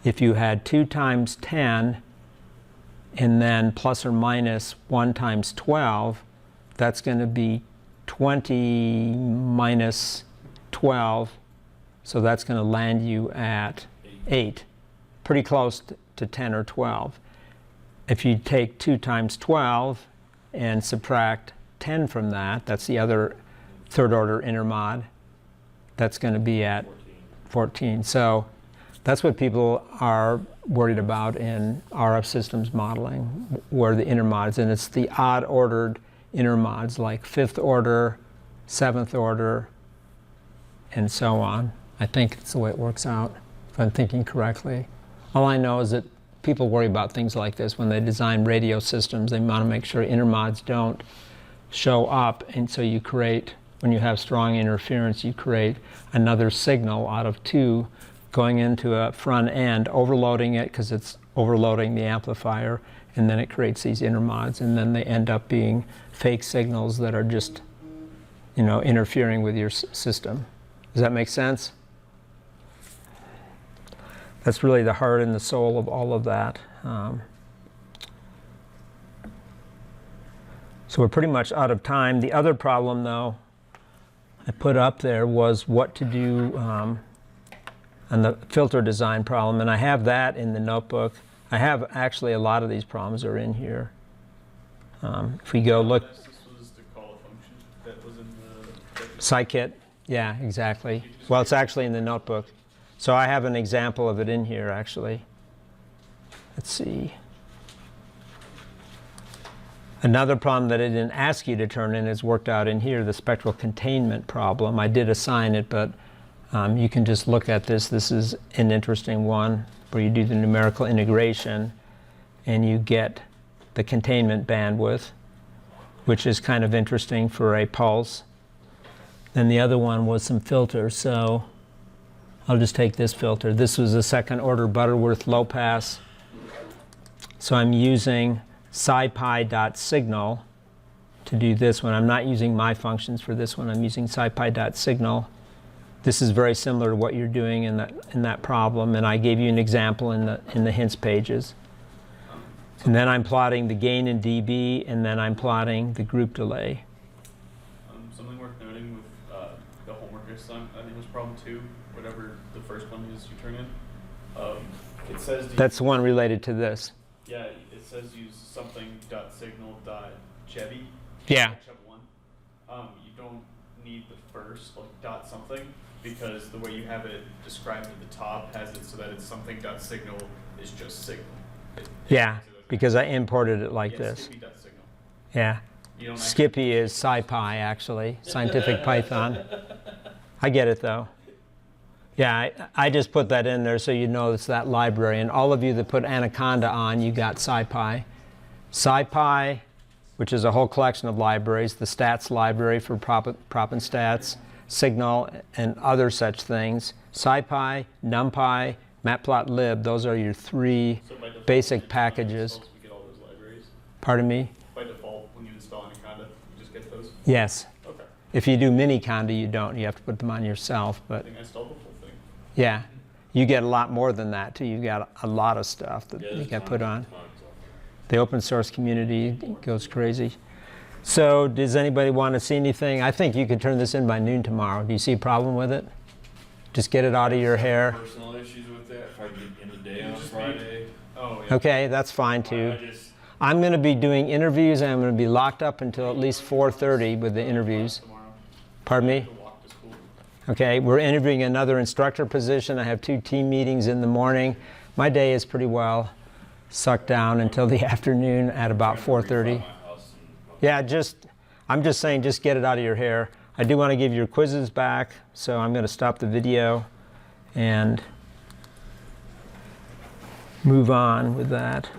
If you had 2 times 10 and then plus or minus 1 times 12, that's going to be 20 minus 12, so that's going to land you at 8, pretty close to 10 or 12. If you take 2 times 12 and subtract 10 from that, that's the other third order intermod, that's going to be at 14. So that's what people are worried about in RF systems modeling, where the intermods, and it's the odd ordered intermods like 5th order, 7th order, and so on. I think it's the way it works out, if I'm thinking correctly. All I know is that people worry about things like this when they design radio systems. They want to make sure intermods don't show up, and so you create, when you have strong interference, you create another signal out of 2 going into a front end, overloading it because it's overloading the amplifier, and then it creates these intermods, and then they end up being fake signals that are just, interfering with your system. Does that make sense? That's really the heart and the soul of all of that. So we're pretty much out of time. The other problem, though, I put up there was what to do on the filter design problem, and I have that in the notebook. I have actually a lot of these problems are in here. If we go look, This was to call a function that was in the scikit, yeah, exactly. Well, it's actually in the notebook. So I have an example of it in here, actually. Let's see. Another problem that I didn't ask you to turn in is worked out in here, the spectral containment problem. I did assign it, but you can just look at this. This is an interesting one where you do the numerical integration and you get the containment bandwidth, which is kind of interesting for a pulse. Then the other one was some filters, so I'll just take this filter. This was a second order Butterworth low pass. So I'm using scipy.signal to do this one. I'm not using my functions for this one. I'm using scipy.signal. This is very similar to what you're doing in that problem, and I gave you an example in the hints pages. And then I'm plotting the gain in dB, and then I'm plotting the group delay. something worth noting with the homework assignment, I think it was problem 2, whatever the first one is you turn in. It says That's the one related to this. yeah, it says use something dot signal dot Chevy. Yeah. Chev 1. You don't need the first like dot something, because the way you have it described at the top has it so that it's something dot signal is just signal. Yeah, because I imported it like yeah, this. Skippy dot signal. Yeah. You don't Skippy is SciPy, actually, Scientific Python. I get it, though. Yeah, I just put that in there so you know it's that library. And all of you that put Anaconda on, you got SciPy. SciPy, which is a whole collection of libraries, the stats library for prop and stats, Signal, and other such things. SciPy, NumPy, Matplotlib, those are your 3 So by default, basic when you packages. install, we get all those libraries. Pardon me? By default, when you install Anaconda, you just get those. Yes. Okay. If you do Miniconda, you don't. You have to put them on yourself. I But think I installed the full thing. yeah, you get a lot more than that, too. You got a lot of stuff that you got put on. The open source community goes crazy. So does anybody want to see anything? I think you could turn this in by noon tomorrow. Do you see a problem with it? Just get it out of your hair. Personal issues with that, if I get in the day You on just Friday. Oh, yeah. Okay, that's fine, I too. just, I'm going to be doing interviews, and I'm going to be locked up until at least 4:30 with the interviews. Tomorrow. Pardon me? To walk to school. Okay, we're interviewing another instructor position. I have 2 team meetings in the morning. My day is pretty well sucked down until the afternoon at about 4:30. Yeah, I'm just saying, just get it out of your hair. I do want to give your quizzes back, so I'm going to stop the video and move on with that.